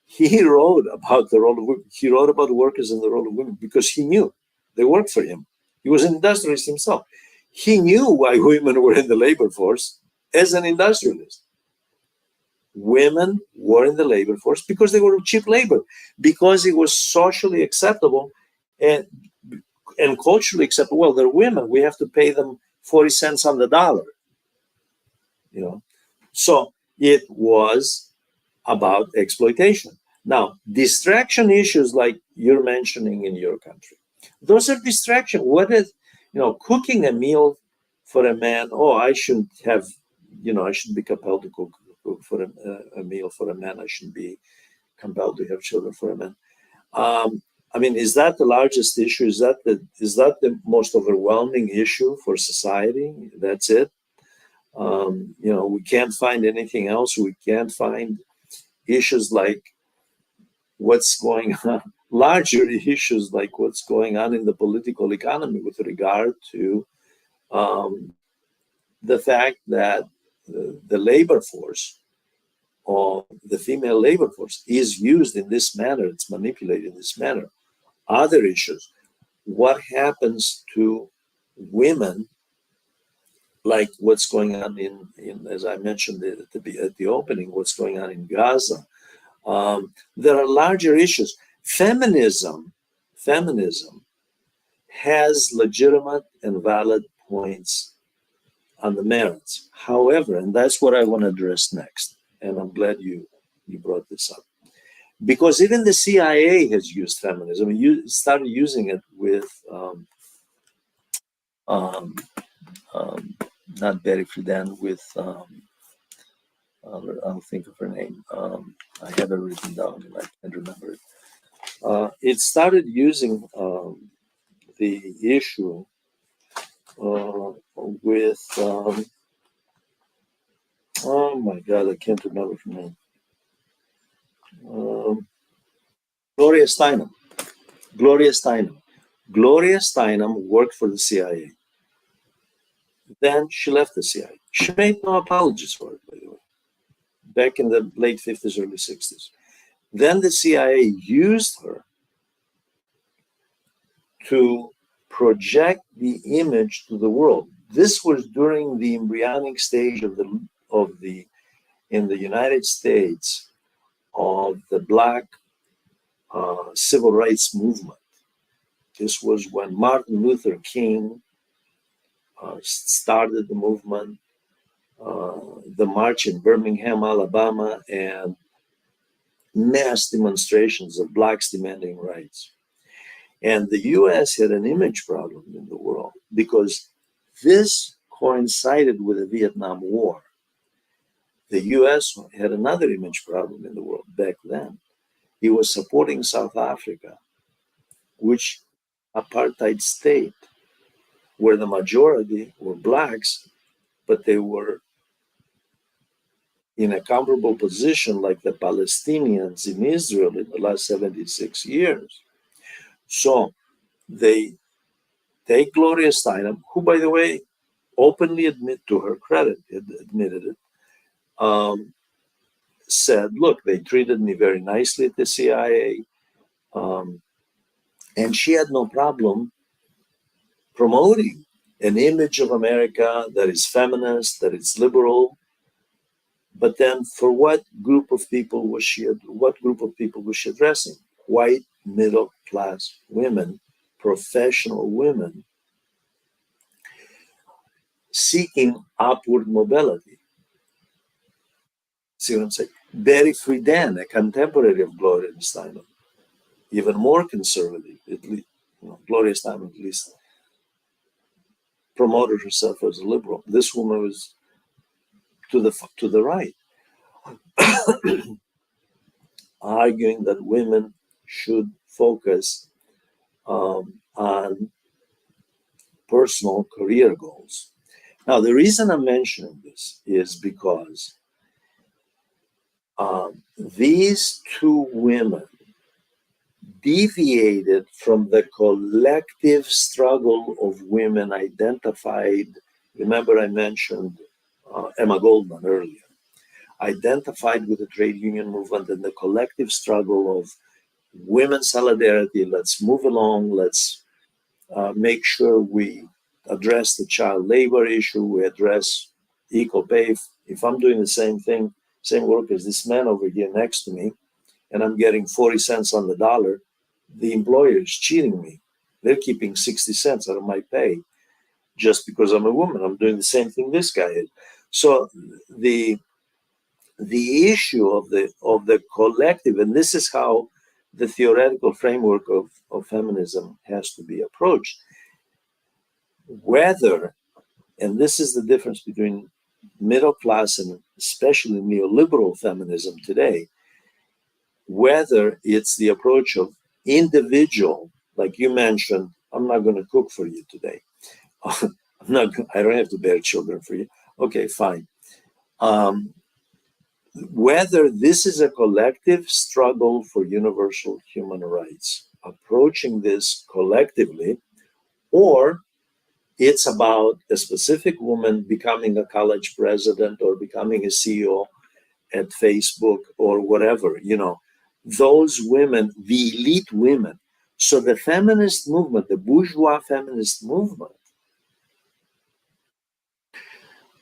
He wrote about the role of women. He wrote about workers and the role of women because he knew they worked for him. He was an industrialist himself. He knew why women were in the labor force as an industrialist. Women were in the labor force because they were cheap labor, because it was socially acceptable and culturally acceptable. Well, they're women. We have to pay them 40 cents on the dollar, you know. So it was about exploitation. Now, distraction issues like you're mentioning in your country, those are distraction. What is, cooking a meal for a man? Oh, I shouldn't have, I shouldn't be compelled to cook for a meal for a man. I shouldn't be compelled to have children for a man. I mean, is that the largest issue? Is that the most overwhelming issue for society? That's it. We can't find anything else. We can't find issues like what's going on, larger issues like what's going on in the political economy with regard to um, the fact that the labor force or the female labor force is used in this manner, it's manipulated in this manner. Other issues, what happens to women, like what's going on in as I mentioned at the opening, what's going on in Gaza. There are larger issues. Feminism has legitimate and valid points on the merits. However, and that's what I want to address next, and I'm glad you brought this up, because even the CIA has used feminism. You started using it with um, um, not Betty Friedan, with I'll think of her name. I have it written down and I can't remember it. It started using the issue with oh my god, I can't remember her name. Um, Gloria Steinem. Gloria Steinem. Gloria Steinem worked for the CIA. Then she left the CIA. She made no apologies for it, by the way, back in the late 50s, early 60s. Then the CIA used her to project the image to the world. This was during the embryonic stage of the in the United States of the Black civil rights movement. This was when Martin Luther King started the movement, the march in Birmingham, Alabama, and mass demonstrations of blacks demanding rights. And the US had an image problem in the world because this coincided with the Vietnam War. The US had another image problem in the world back then. It was supporting South Africa, which apartheid state, where the majority were blacks, but they were in a comparable position like the Palestinians in Israel in the last 76 years. So they take Gloria Steinem, who, by the way, openly admit to her credit, admitted it, um, said, look, they treated me very nicely at the CIA. Um, and she had no problem promoting an image of America that is feminist, that is liberal. But then for what group of people was she addressing? White middle class women, professional women seeking upward mobility. See what I'm saying? Barry Friedan, a contemporary of Gloria Steinem, even more conservative, at least, Gloria Steinem at least promoted herself as a liberal. This woman was to the right, arguing that women should focus on personal career goals. Now, the reason I'm mentioning this is because these two women deviated from the collective struggle of women identified. Remember, I mentioned Emma Goldman earlier, identified with the trade union movement and the collective struggle of women's solidarity. Let's move along. Let's make sure we address the child labor issue. We address equal pay. If I'm doing the same thing, same work as this man over here next to me, and I'm getting 40 cents on the dollar, the employer is cheating me. They're keeping 60 cents out of my pay just because I'm a woman. I'm doing the same thing this guy is. So the issue of the collective, and this is how the theoretical framework of feminism has to be approached. Whether, and this is the difference between middle class and especially neoliberal feminism today, whether it's the approach of individual, like you mentioned, I'm not going to cook for you today. I don't have to bear children for you. Okay, fine. Whether this is a collective struggle for universal human rights, approaching this collectively, or it's about a specific woman becoming a college president or becoming a CEO at Facebook or whatever, those women, the elite women. So the feminist movement, the bourgeois feminist movement,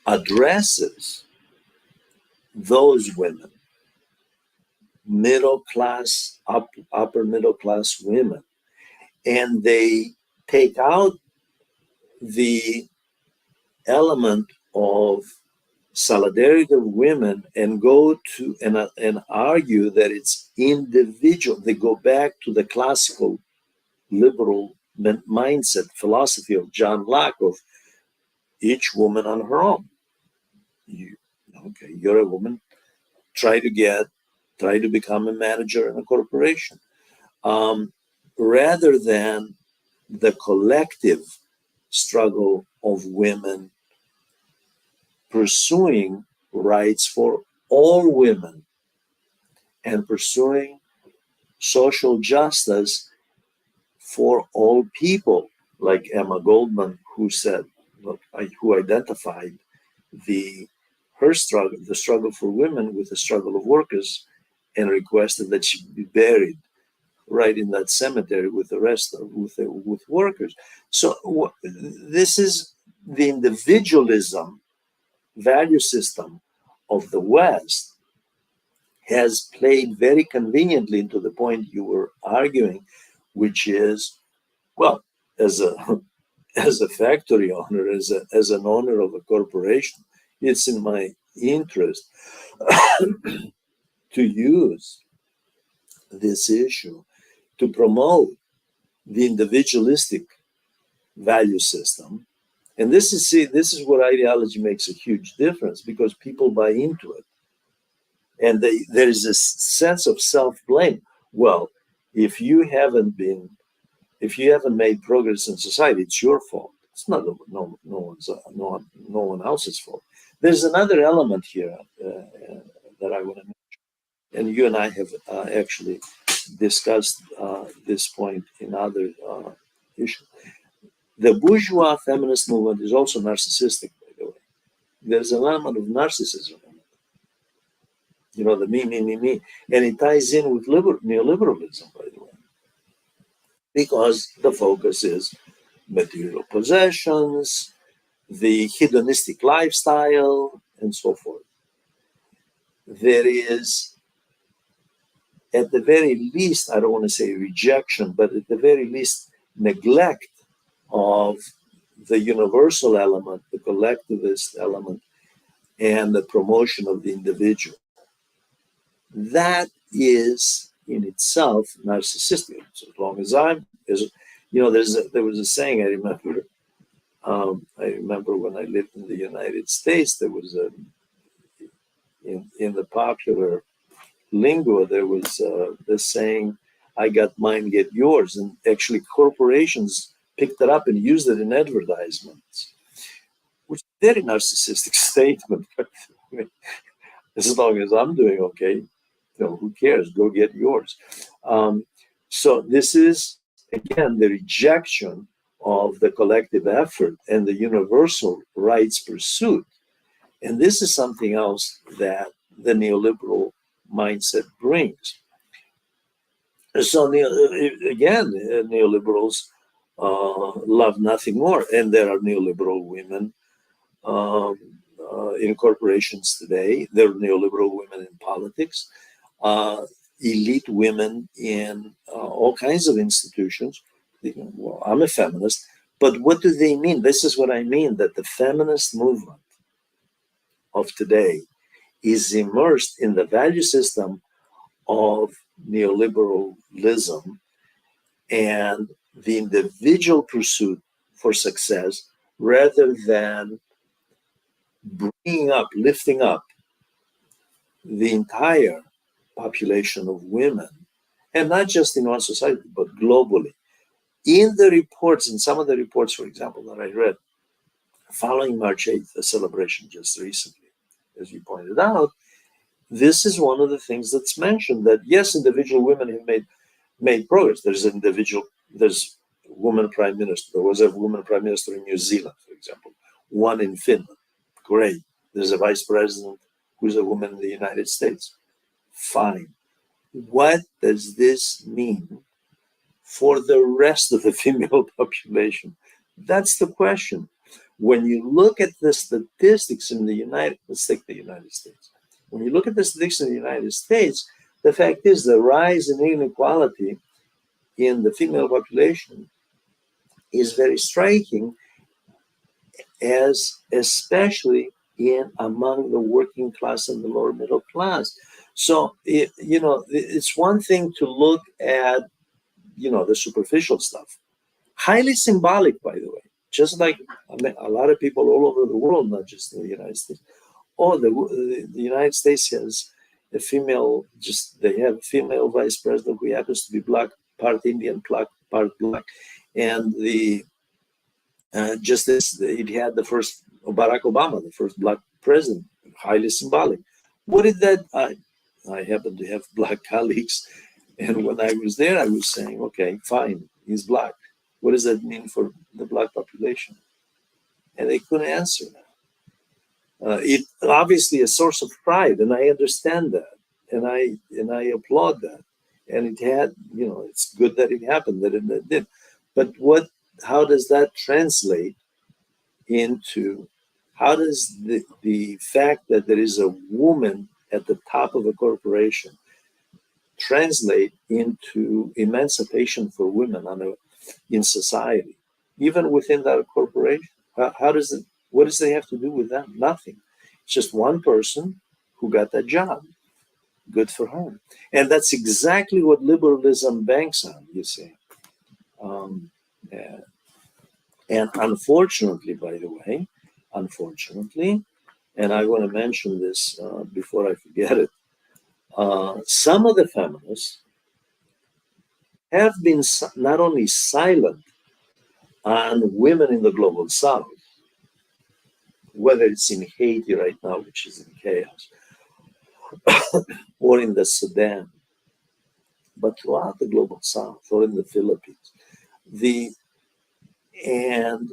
addresses those women, middle class, upper middle class women, and they take out the element of solidarity of women and go to and argue that it's individual. They go back to the classical liberal mindset philosophy of John Locke of each woman on her own. You're a woman, try to become a manager in a corporation, rather than the collective struggle of women pursuing rights for all women and pursuing social justice for all people, like Emma Goldman, who said, who identified the struggle for women with the struggle of workers, and requested that she be buried right in that cemetery with the rest of with workers. So this is the individualism value system of the West has played very conveniently into the point you were arguing, which is, well, as a as a factory owner, as an owner of a corporation, it's in my interest to use this issue to promote the individualistic value system. And this is where ideology makes a huge difference, because people buy into it. And there is a sense of self-blame. Well, if you haven't made progress in society, it's your fault. It's not no one else's fault. There's another element here that I want to mention, and you and I have actually discussed this point in other issues. The bourgeois feminist movement is also narcissistic, by the way. There's an element of narcissism in it. You know, the me. And it ties in with neoliberalism, by the way, because the focus is material possessions, the hedonistic lifestyle, and so forth. There is, at the very least, I don't want to say rejection, but at the very least, neglect of the universal element, the collectivist element, and the promotion of the individual. That is in itself narcissistic. So as long as there was a saying I remember. I remember when I lived in the United States, there was in the popular lingo, there was this saying, "I got mine, get yours," and actually corporations picked it up and used it in advertisements, which is a very narcissistic statement. As long as I'm doing okay, who cares? Go get yours. So this is, again, the rejection of the collective effort and the universal rights pursuit. And this is something else that the neoliberal mindset brings. So again, neoliberals love nothing more. And there are neoliberal women in corporations today. There are neoliberal women in politics, elite women in all kinds of institutions. Well, I'm a feminist, but what do they mean? This is what I mean, that the feminist movement of today is immersed in the value system of neoliberalism and the individual pursuit for success rather than bringing up, lifting up the entire population of women, and not just in one society, but globally. In the reports, in some of the reports, for example, that I read following March 8th, the celebration just recently, as you pointed out, this is one of the things that's mentioned, that yes, individual women have made progress. There's woman prime minister. There was a woman prime minister in New Zealand, for example, one in Finland. Great. There's a vice president who's a woman in the United States. Fine. What does this mean for the rest of the female population? That's the question. When you look at the statistics in let's take the United States. When you look at the statistics in the United States, the fact is the rise in inequality in the female population is very striking, especially among the working class and the lower middle class. So, it's one thing to look at, the superficial stuff. Highly symbolic, by the way. Just like a lot of people all over the world, not just in the United States. The United States has they have a female vice president who happens to be black, part Indian, part black. And just as it had the first Barack Obama, the first black president, highly symbolic. What did that? I happen to have black colleagues, and when I was there, I was saying, okay, fine, he's black. What does that mean for the black population? And they couldn't answer that. It obviously a source of pride, and I understand that, and I applaud that. And it had, it's good that it happened, that it did. But how does that translate into, how does the fact that there is a woman at the top of a corporation translate into emancipation for women in society, even within that corporation? What does they have to do with that? Nothing. It's just one person who got that job. Good for her. And that's exactly what liberalism banks on, you see. And unfortunately, by the way, and I want to mention this before I forget it, some of the feminists have been not only silent on women in the global south, whether it's in Haiti right now, which is in chaos, or in the Sudan, but throughout the global south or in the Philippines. The and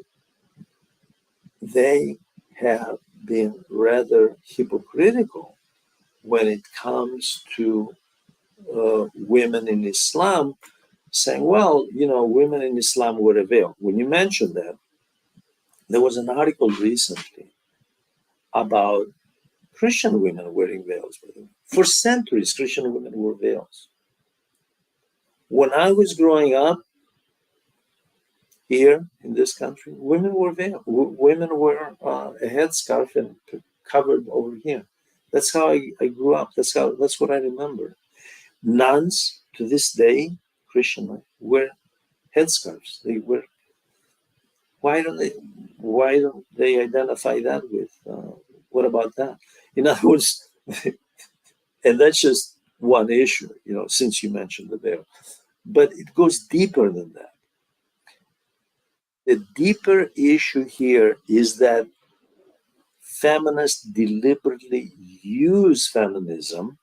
they have been rather hypocritical when it comes to women in Islam, saying, well, women in Islam wear a veil. When you mentioned that, there was an article recently about Christian women wearing veils. For centuries, Christian women wore veils. When I was growing up here in this country, women wore veils. Women wear a headscarf and covered over here. That's how I grew up. That's what I remember. Nuns to this day, Christian, wear headscarves. They wear. Why don't they? Why don't they identify that with? What about that? In other words, and that's just one issue. Since you mentioned the veil, but it goes deeper than that. The deeper issue here is that feminists deliberately use feminism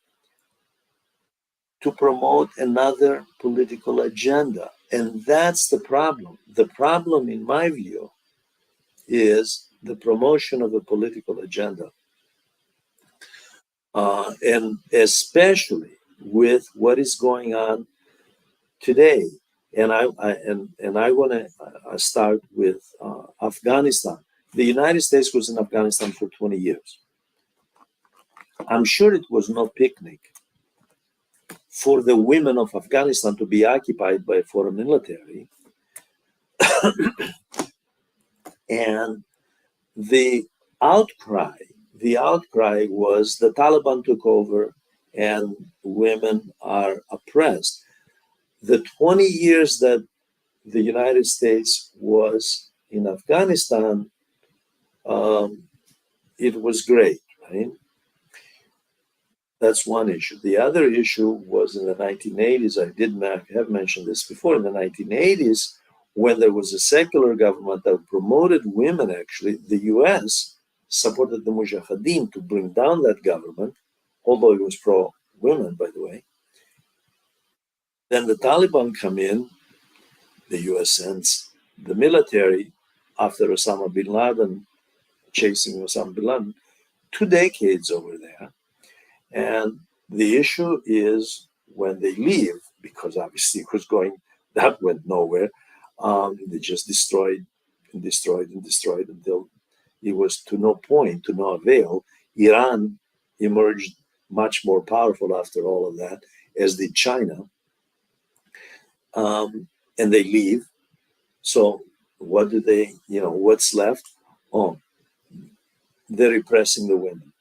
to promote another political agenda. And that's the problem. The problem, in my view, is the promotion of a political agenda. And especially with what is going on today. And I want to start with Afghanistan. The United States was in Afghanistan for 20 years. I'm sure it was no picnic for the women of Afghanistan to be occupied by a foreign military. And the outcry was the Taliban took over and women are oppressed. The 20 years that the United States was in Afghanistan, it was great, right? That's one issue. The other issue was in the 1980s. I did have mentioned this before. In the 1980s, when there was a secular government that promoted women, actually, the US supported the Mujahideen to bring down that government, although it was pro-women, by the way. Then the Taliban come in, the US sends the military after Osama bin Laden, chasing Osama bin Laden, 2 decades over there. And the issue is when they leave, because obviously that went nowhere. They just destroyed until it was to no point, to no avail. Iran emerged much more powerful after all of that, as did China. And they leave. So what do they, what's left? Oh, they're repressing the women.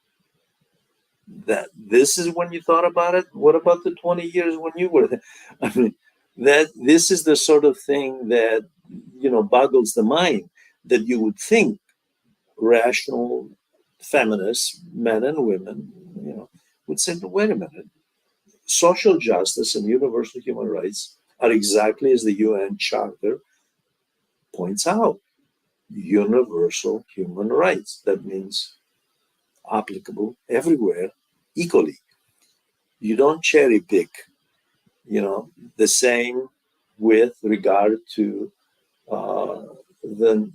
That this is when you thought about it. What about the 20 years when you were there? I mean, that this is the sort of thing that boggles the mind, that you would think rational feminists, men and women, would say, but wait a minute, social justice and universal human rights are exactly as the UN Charter points out, universal human rights. That means applicable everywhere equally. You don't cherry pick, the same with regard to the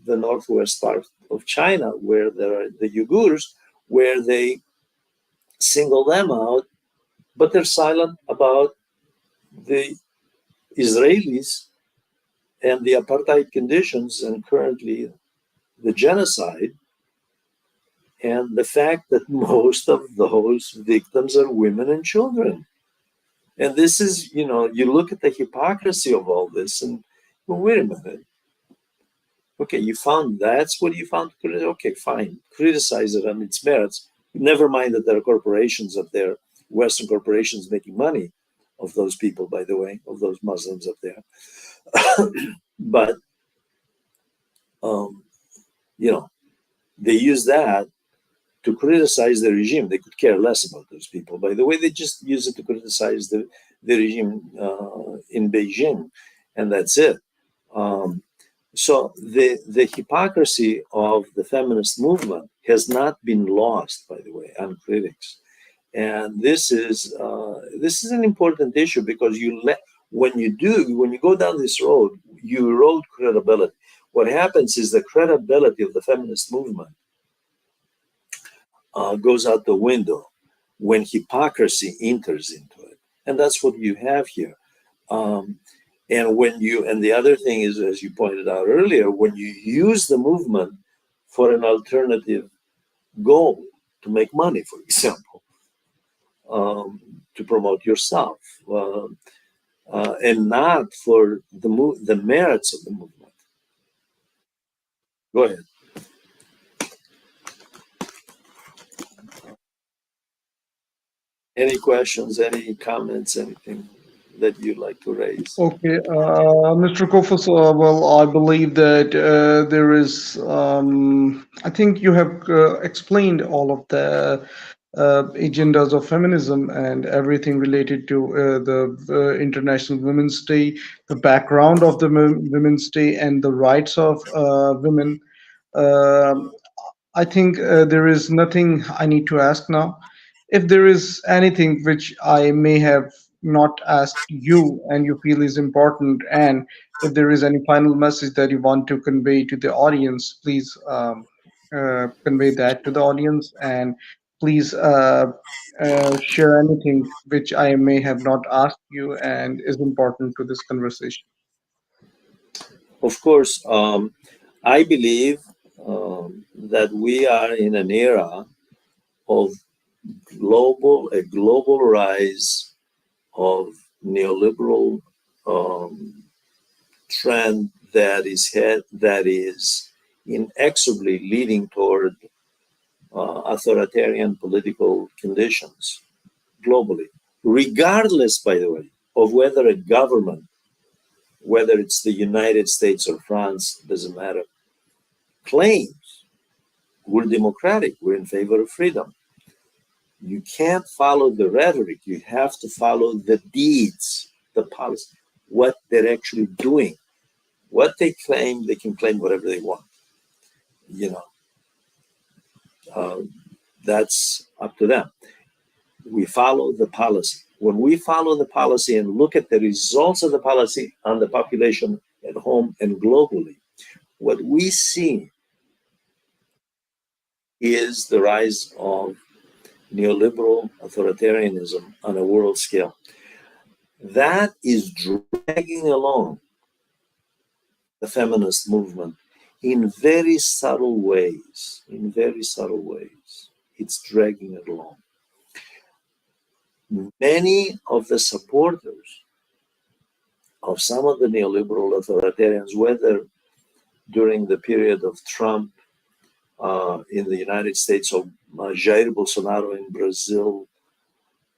northwest part of China, where there are the Uyghurs, where they single them out, but they're silent about the Israelis and the apartheid conditions and currently the genocide, and the fact that most of those victims are women and children. And this is, you look at the hypocrisy of all this and, well, wait a minute. Okay, that's what you found. Okay, fine. Criticize it on its merits. Never mind that there are corporations up there, Western corporations making money of those people, by the way, of those Muslims up there. But, they use that to criticize the regime. They could care less about those people. By the way, they just use it to criticize the regime in Beijing, and that's it. So the hypocrisy of the feminist movement has not been lost, by the way, on critics. And this is an important issue because when you go down this road, you erode credibility. What happens is the credibility of the feminist movement goes out the window when hypocrisy enters into it, and that's what you have here. Um, and the other thing is, as you pointed out earlier, when you use the movement for an alternative goal to make money, for example, to promote yourself, and not for the merits of the movement. Go ahead. Any questions? Any comments? Anything that you'd like to raise? Okay, Mr. Kofus, well, I believe that there is, I think you have explained all of the agendas of feminism and everything related to the International Women's Day, the background of the Women's Day, and the rights of women. Um I think there is nothing I need to ask now. If there is anything which I may have not asked you and you feel is important, and if there is any final message that you want to convey to the audience, please convey that to the audience, and please share anything which I may have not asked you and is important to this conversation. Of course, I believe that we are in an era of a global rise of neoliberal um, trend that is inexorably leading toward authoritarian political conditions globally, regardless, by the way, of whether a government, whether it's the United States or France, doesn't matter, claims we're democratic, we're in favor of freedom. You can't follow the rhetoric, you have to follow the deeds, the policy, what they're actually doing. What they can claim whatever they want. You know, uh, that's up to them. We follow the policy. When we follow the policy and look at the results of the policy on the population at home and globally, what we see is the rise of neoliberal authoritarianism on a world scale. That is dragging along the feminist movement in very subtle ways. In very subtle ways, it's dragging it along. Many of the supporters of some of the neoliberal authoritarians, whether during the period of Trump in the United States, or Jair Bolsonaro in Brazil,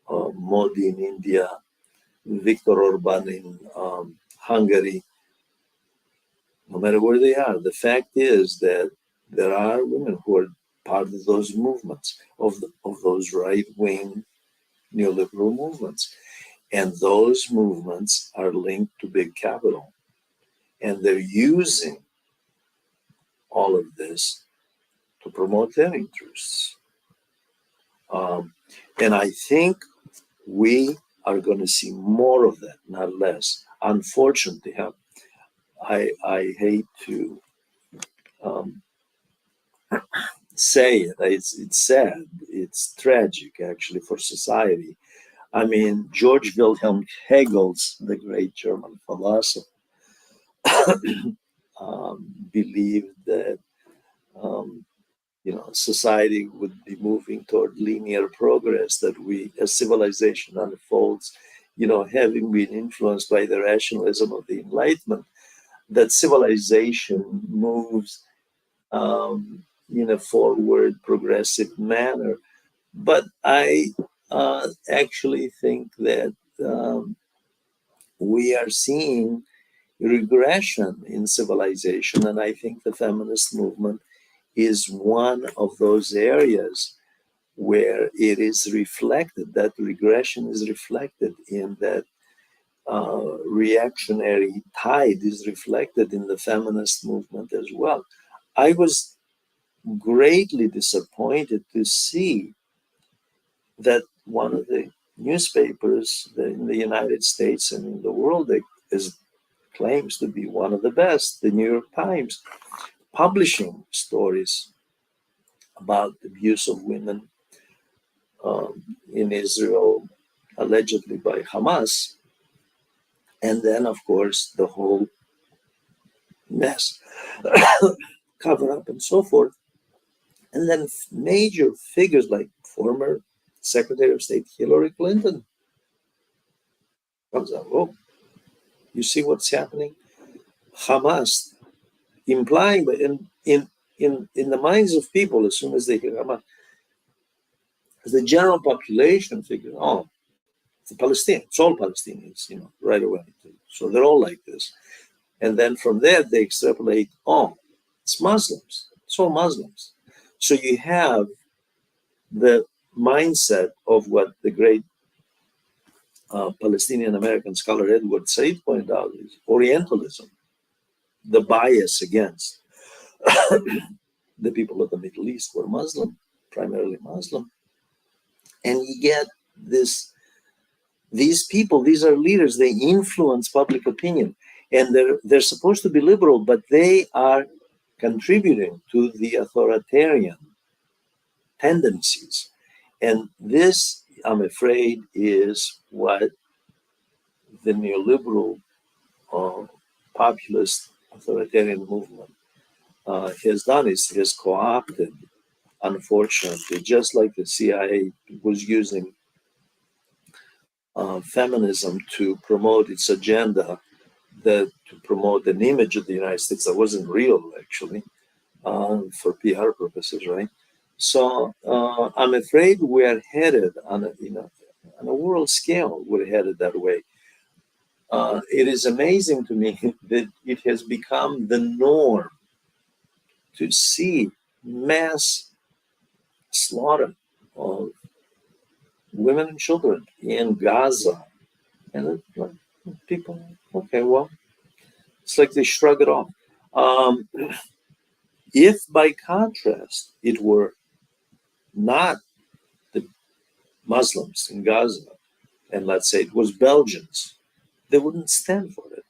Modi in India, Viktor Orban in Hungary, no matter where they are, the fact is that there are women who are part of those movements, of those right wing neoliberal movements. And those movements are linked to big capital. And they're using all of this to promote their interests. Um, and I think we are going to see more of that, not less. Unfortunately, I hate to um, say it. It's sad. It's tragic, actually, for society. I mean, George Wilhelm Hegel's, the great German philosopher, believed that um, society would be moving toward linear progress, that we, as civilization unfolds, having been influenced by the rationalism of the Enlightenment, that civilization moves in a forward progressive manner. But I actually think that we are seeing regression in civilization, and I think the feminist movement is one of those areas where it is reflected, that regression is reflected in that reactionary tide is reflected in the feminist movement as well. I was greatly disappointed to see that one of the newspapers in the United States and in the world that is claims to be one of the best, the New York Times, publishing stories about the abuse of women in Israel, allegedly by Hamas, and then, of course, the whole mess, cover up, and so forth. And then major figures like former Secretary of State Hillary Clinton comes out. Oh, you see what's happening? Hamas, implying, but in the minds of people, as soon as they hear Hamas, the general population figures, oh, the Palestinians, it's all Palestinians, right away. So they're all like this. And then from there, they extrapolate, oh, it's Muslims. It's all Muslims. So you have the mindset of what the great Palestinian American scholar Edward Said pointed out is Orientalism, the bias against the people of the Middle East were Muslim, primarily Muslim. And you get these people, these are leaders, they influence public opinion. And they're supposed to be liberal, but they are contributing to the authoritarian tendencies. And this, I'm afraid, is what the neoliberal populist authoritarian movement has done, is has co-opted, unfortunately, just like the CIA was using feminism to promote its agenda, to promote an image of the United States that wasn't real, actually, for PR purposes, right? So I'm afraid we are headed on a world scale. We're headed that way. It is amazing to me that it has become the norm to see mass slaughter of women and children in Gaza. And people, okay, well, it's like they shrug it off. If by contrast, it were not the Muslims in Gaza, and let's say it was Belgians, they wouldn't stand for it.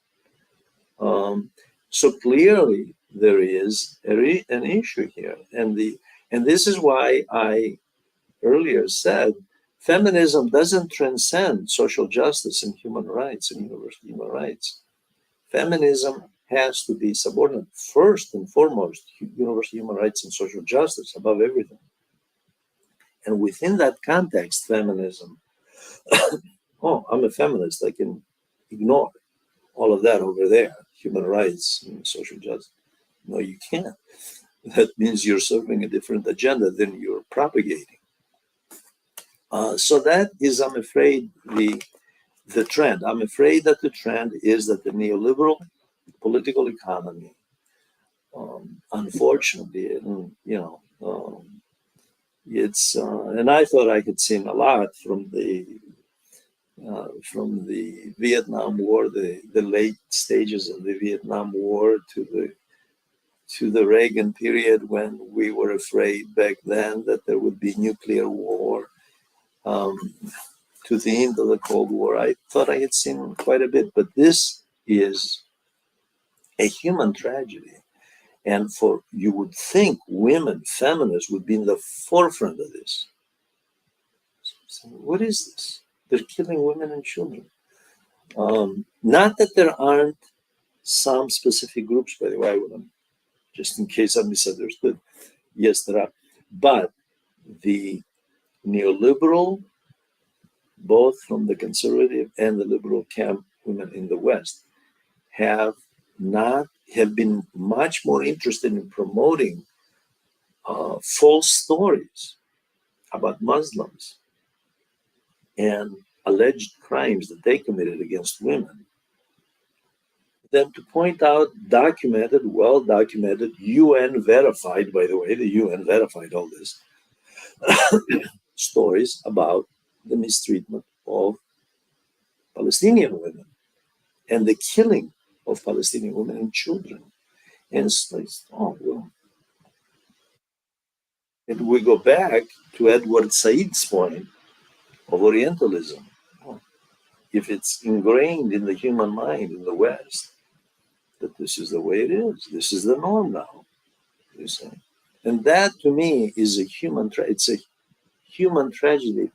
So clearly there is an issue here, and this is why I earlier said feminism doesn't transcend social justice and human rights and universal human rights. Feminism has to be subordinate first and foremost universal human rights and social justice above everything. And within that context, feminism, oh, I'm a feminist, I can ignore all of that over there, human rights and social justice. No, you can't. That means you're serving a different agenda than you're propagating. So that is, I'm afraid, the trend. I'm afraid that the trend is that the neoliberal political economy, unfortunately, it's and I thought I had seen a lot from the Vietnam War, the late stages of the Vietnam War to the Reagan period, when we were afraid back then that there would be nuclear war, to the end of the Cold War. I thought I had seen quite a bit, but this is a human tragedy. And you would think women, feminists, would be in the forefront of this. So what is this? They're killing women and children. Not that there aren't some specific groups, by the way, just in case I misunderstood. Yes, there are. But the neoliberal, both from the conservative and the liberal camp women in the West, have been much more interested in promoting false stories about Muslims and alleged crimes that they committed against women than to point out documented, well-documented, UN verified, by the way, the UN verified all this, stories about the mistreatment of Palestinian women and the killing of Palestinian women and children. And it's like, oh, well. And we go back to Edward Said's point of Orientalism. If it's ingrained in the human mind in the West, that this is the way it is, this is the norm now, you see. And that to me is a it's a human tragedy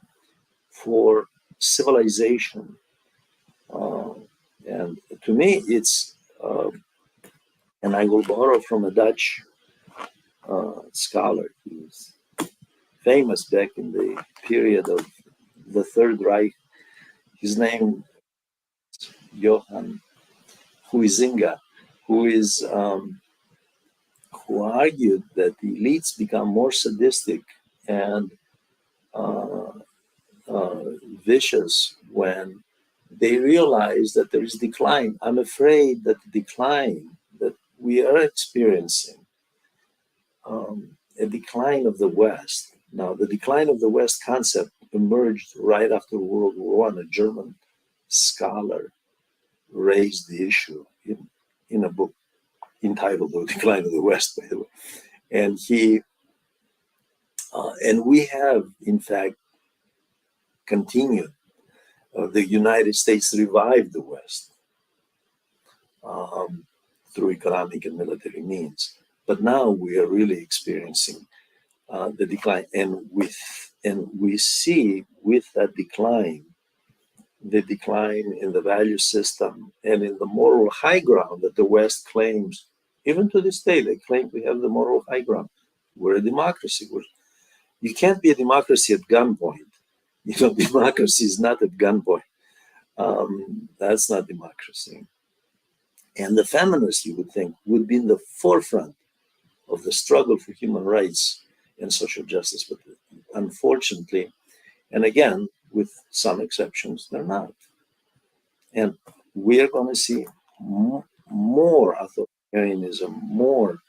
for civilization. Uh, and to me, and I will borrow from a Dutch scholar who's famous back in the period of the Third Reich. His name Johann Huizinga, who is who argued that the elites become more sadistic and uh, uh, vicious when they realize that there is decline. I'm afraid that the decline that we are experiencing, a decline of the West. Now, the decline of the West concept emerged right after World War One. A German scholar raised the issue in a book entitled "The Decline of the West," by the way, and he and we have, in fact, continued. The United States revived the West um, through economic and military means, but now we are really experiencing the decline, and we see with that decline the decline in the value system and in the moral high ground that the West claims. Even to this day, they claim we have the moral high ground. We're a democracy. You can't be a democracy at gunpoint. You know, democracy is not at gunpoint. That's not democracy. And the feminists, you would think, would be in the forefront of the struggle for human rights and social justice. But unfortunately, and again, with some exceptions, they're not. And we're going to see more authoritarianism, more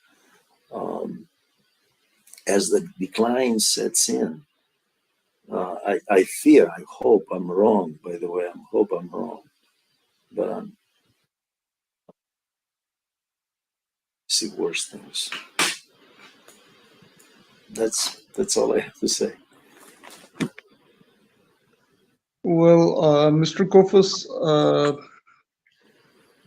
as the decline sets in. I fear, I hope I'm wrong, by the way, I hope I'm wrong, but I see worse things. That's all I have to say. Well, Mr. Kofus,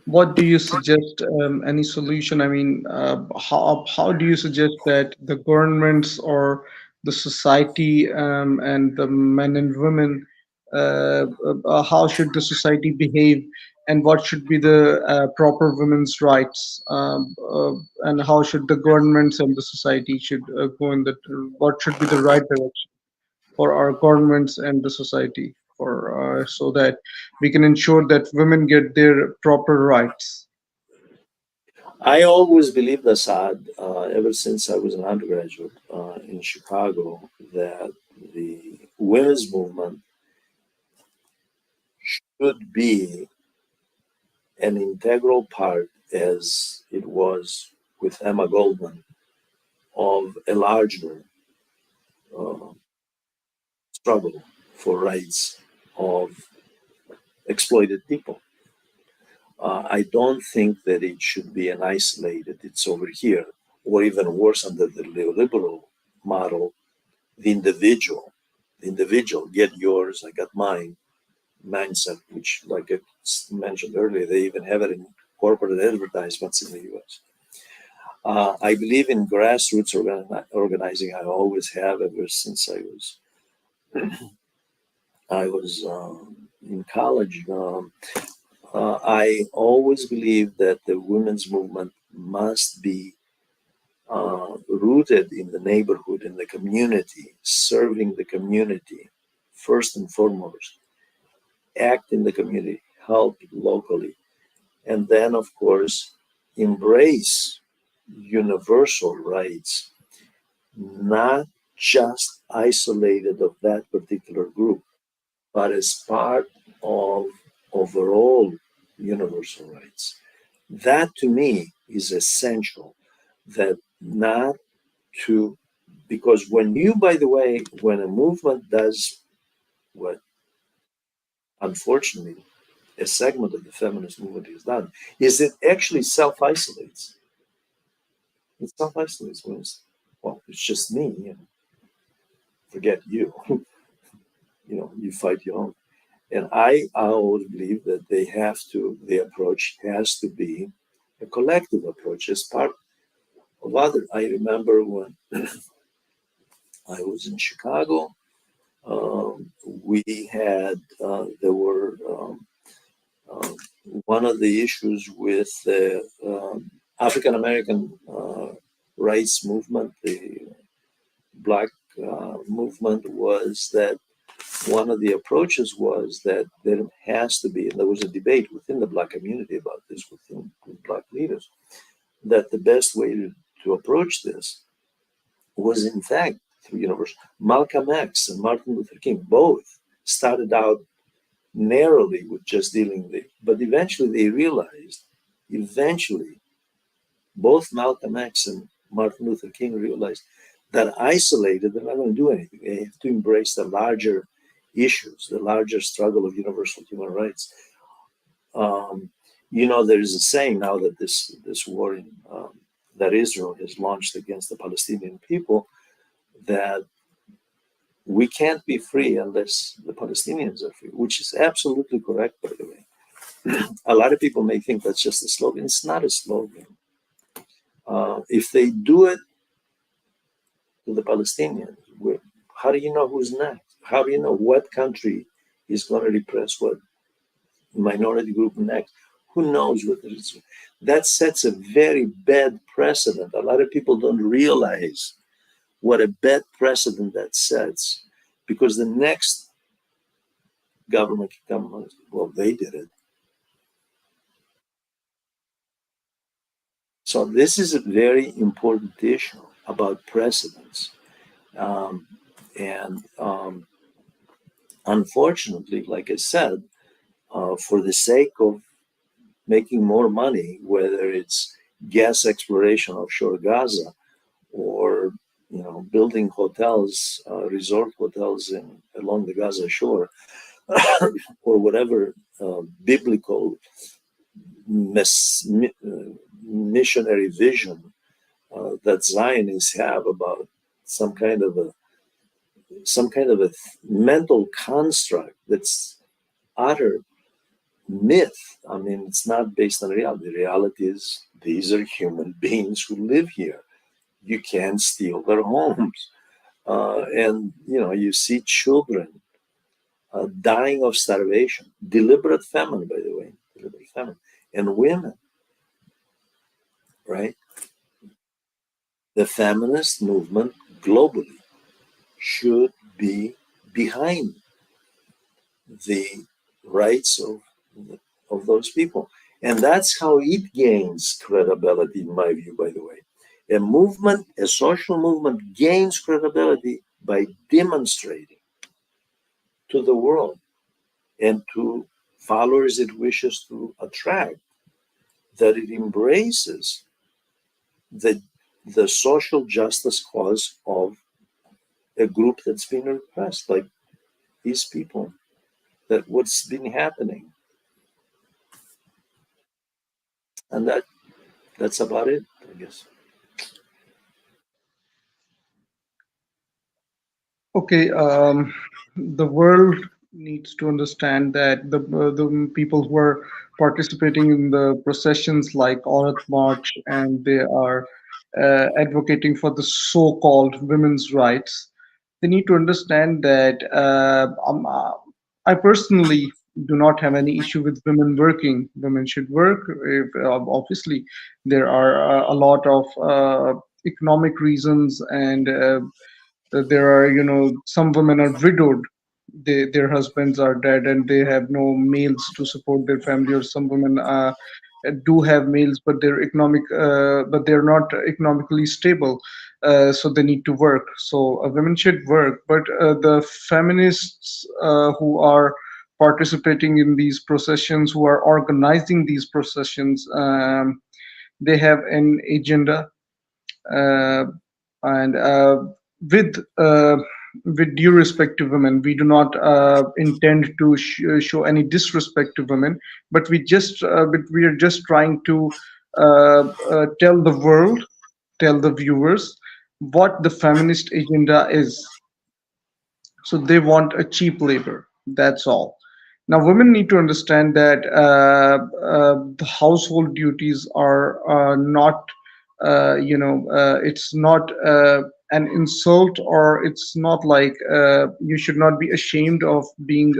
what do you suggest? Any solution? I mean, how do you suggest that the governments or the society and the men and women, how should the society behave, and what should be the proper women's rights, and how should the governments and the society should go in the what should be the right direction for our governments and the society for so that we can ensure that women get their proper rights. I always believed, Assad, ever since I was an undergraduate in Chicago, that the women's movement should be an integral part, as it was with Emma Goldman, of a larger uh, struggle for rights of exploited people. I don't think that it should be an isolated, it's over here, or even worse, under the neoliberal model, the individual, get yours, I got mine mindset, which, like I mentioned earlier, they even have it in corporate advertisements in the US. I believe in grassroots organizing. I always have ever since I was in college. I always believe that the women's movement must be rooted in the neighborhood, in the community, serving the community first and foremost, act in the community, help locally, and then, of course, embrace universal rights, not just isolated of that particular group, but as part of overall universal rights. That to me is essential, that not to, because when you, by the way, when a movement does what unfortunately a segment of the feminist movement has done, is it actually self-isolates. It self-isolates when it's, well, it's just me, and forget you. you fight your own. And I always believe that the approach has to be a collective approach as part of other. I remember when I was in Chicago, we had, there were, um, one of the issues with the African American rights movement, the Black movement, was that one of the approaches was that there has to be, and there was a debate within the Black community about this, with Black leaders, that the best way to approach this was, in fact, through universal. Malcolm X and Martin Luther King both started out narrowly with just dealing with it, but eventually they realized, eventually, both Malcolm X and Martin Luther King realized that isolated, they're not going to do anything. They have to embrace the larger issues, the larger struggle of universal human rights. There is a saying now that this war that Israel has launched against the Palestinian people, that we can't be free unless the Palestinians are free, which is absolutely correct, by the way. A lot of people may think that's just a slogan. It's not a slogan. If they do it to the Palestinians, how do you know who's next? How do you know what country is going to repress what minority group next? Who knows what it is? That sets a very bad precedent. A lot of people don't realize what a bad precedent that sets, because the next government can come on, well, they did it. So this is a very important issue about precedents. And unfortunately, like I said, for the sake of making more money, whether it's gas exploration offshore Gaza, or building hotels, resort hotels along the Gaza shore, or whatever biblical missionary vision that Zionists have about some kind of a mental construct that's utter myth. I mean, it's not based on reality. The reality is these are human beings who live here. You can't steal their homes. And you see children dying of starvation, deliberate famine, by the way, deliberate famine, and women, right? The feminist movement globally should be behind the rights of those people. And that's how it gains credibility, in my view, by the way. A social movement gains credibility by demonstrating to the world and to followers it wishes to attract that it embraces the social justice cause of a group that's been repressed, like these people, that what's been happening. And that's about it, I guess. Okay, the world needs to understand that the people who are participating in the processions like Aurat March, and they are advocating for the so-called women's rights, they need to understand that I personally do not have any issue with women working. Women should work. If, obviously, there are a lot of economic reasons, and there are, some women are widowed. Their husbands are dead and they have no males to support their family, or some women do have males, but but they're not economically stable, so they need to work. So women should work, but the feminists who are participating in these processions, who are organizing these processions, they have an agenda, uh, and with uh, with due respect to women, we do not intend to show any disrespect to women, but we are just trying to tell the world, tell the viewers what the feminist agenda is. So they want a cheap labor. That's all. Now, women need to understand that the household duties are not, it's not an insult, or it's not like you should not be ashamed of being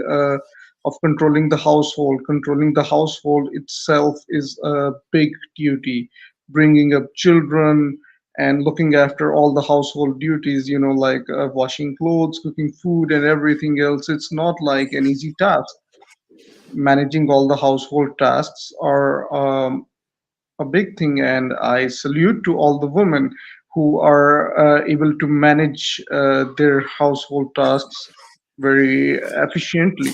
of controlling the household. Controlling the household itself is a big duty. Bringing up children, and looking after all the household duties, like washing clothes, cooking food, and everything else. It's not like an easy task. Managing all the household tasks are a big thing, and I salute to all the women who are able to manage their household tasks very efficiently.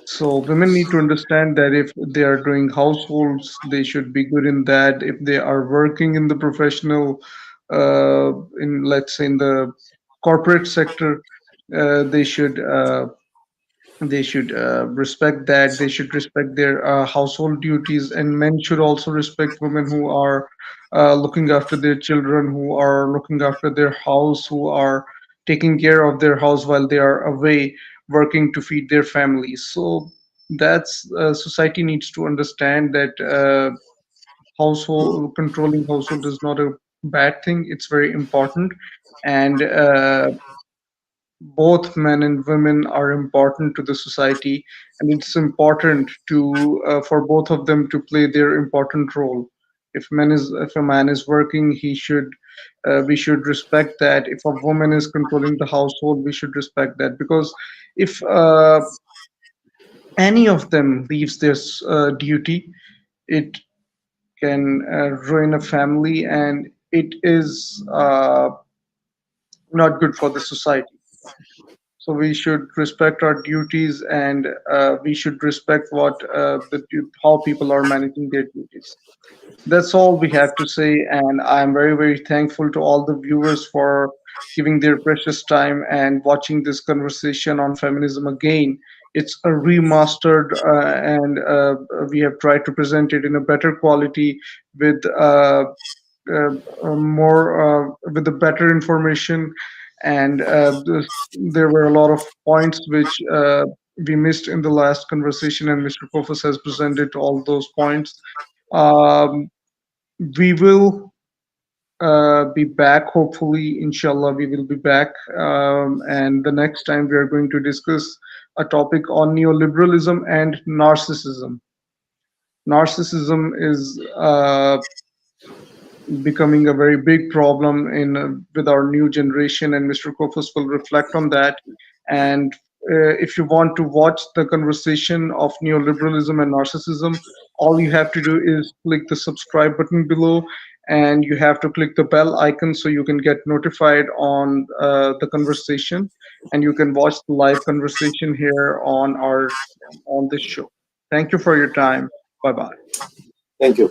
So women need to understand that if they are doing households, they should be good in that. If they are working in the professional, in let's say in the corporate sector, they should respect that. They should respect their household duties, and men should also respect women who are looking after their children, who are looking after their house, who are taking care of their house while they are away working to feed their families. So that's society needs to understand that household controlling household is not a bad thing. It's very important, and both men and women are important to the society, and it's important to for both of them to play their important role. If a man is working, he should we should respect that. If a woman is controlling the household, we should respect that, because if any of them leaves this duty, it can ruin a family, and it is not good for the society. So we should respect our duties, and we should respect how people are managing their duties. That's all we have to say, and I'm very, very thankful to all the viewers for giving their precious time and watching this conversation on feminism again. It's a remastered, and we have tried to present it in a better quality with uh, more with the better information, and there were a lot of points which we missed in the last conversation, and Mr. Kofus has presented all those points. Um, we will be back, hopefully, inshallah. We will be back, and the next time we are going to discuss a topic on neoliberalism and narcissism. Narcissism is becoming a very big problem in with our new generation, and Mr. Kofus will reflect on that. And if you want to watch the conversation of neoliberalism and narcissism, all you have to do is click the subscribe button below, and you have to click the bell icon so you can get notified on the conversation, and you can watch the live conversation here on this show. Thank you for your time. Bye bye. Thank you.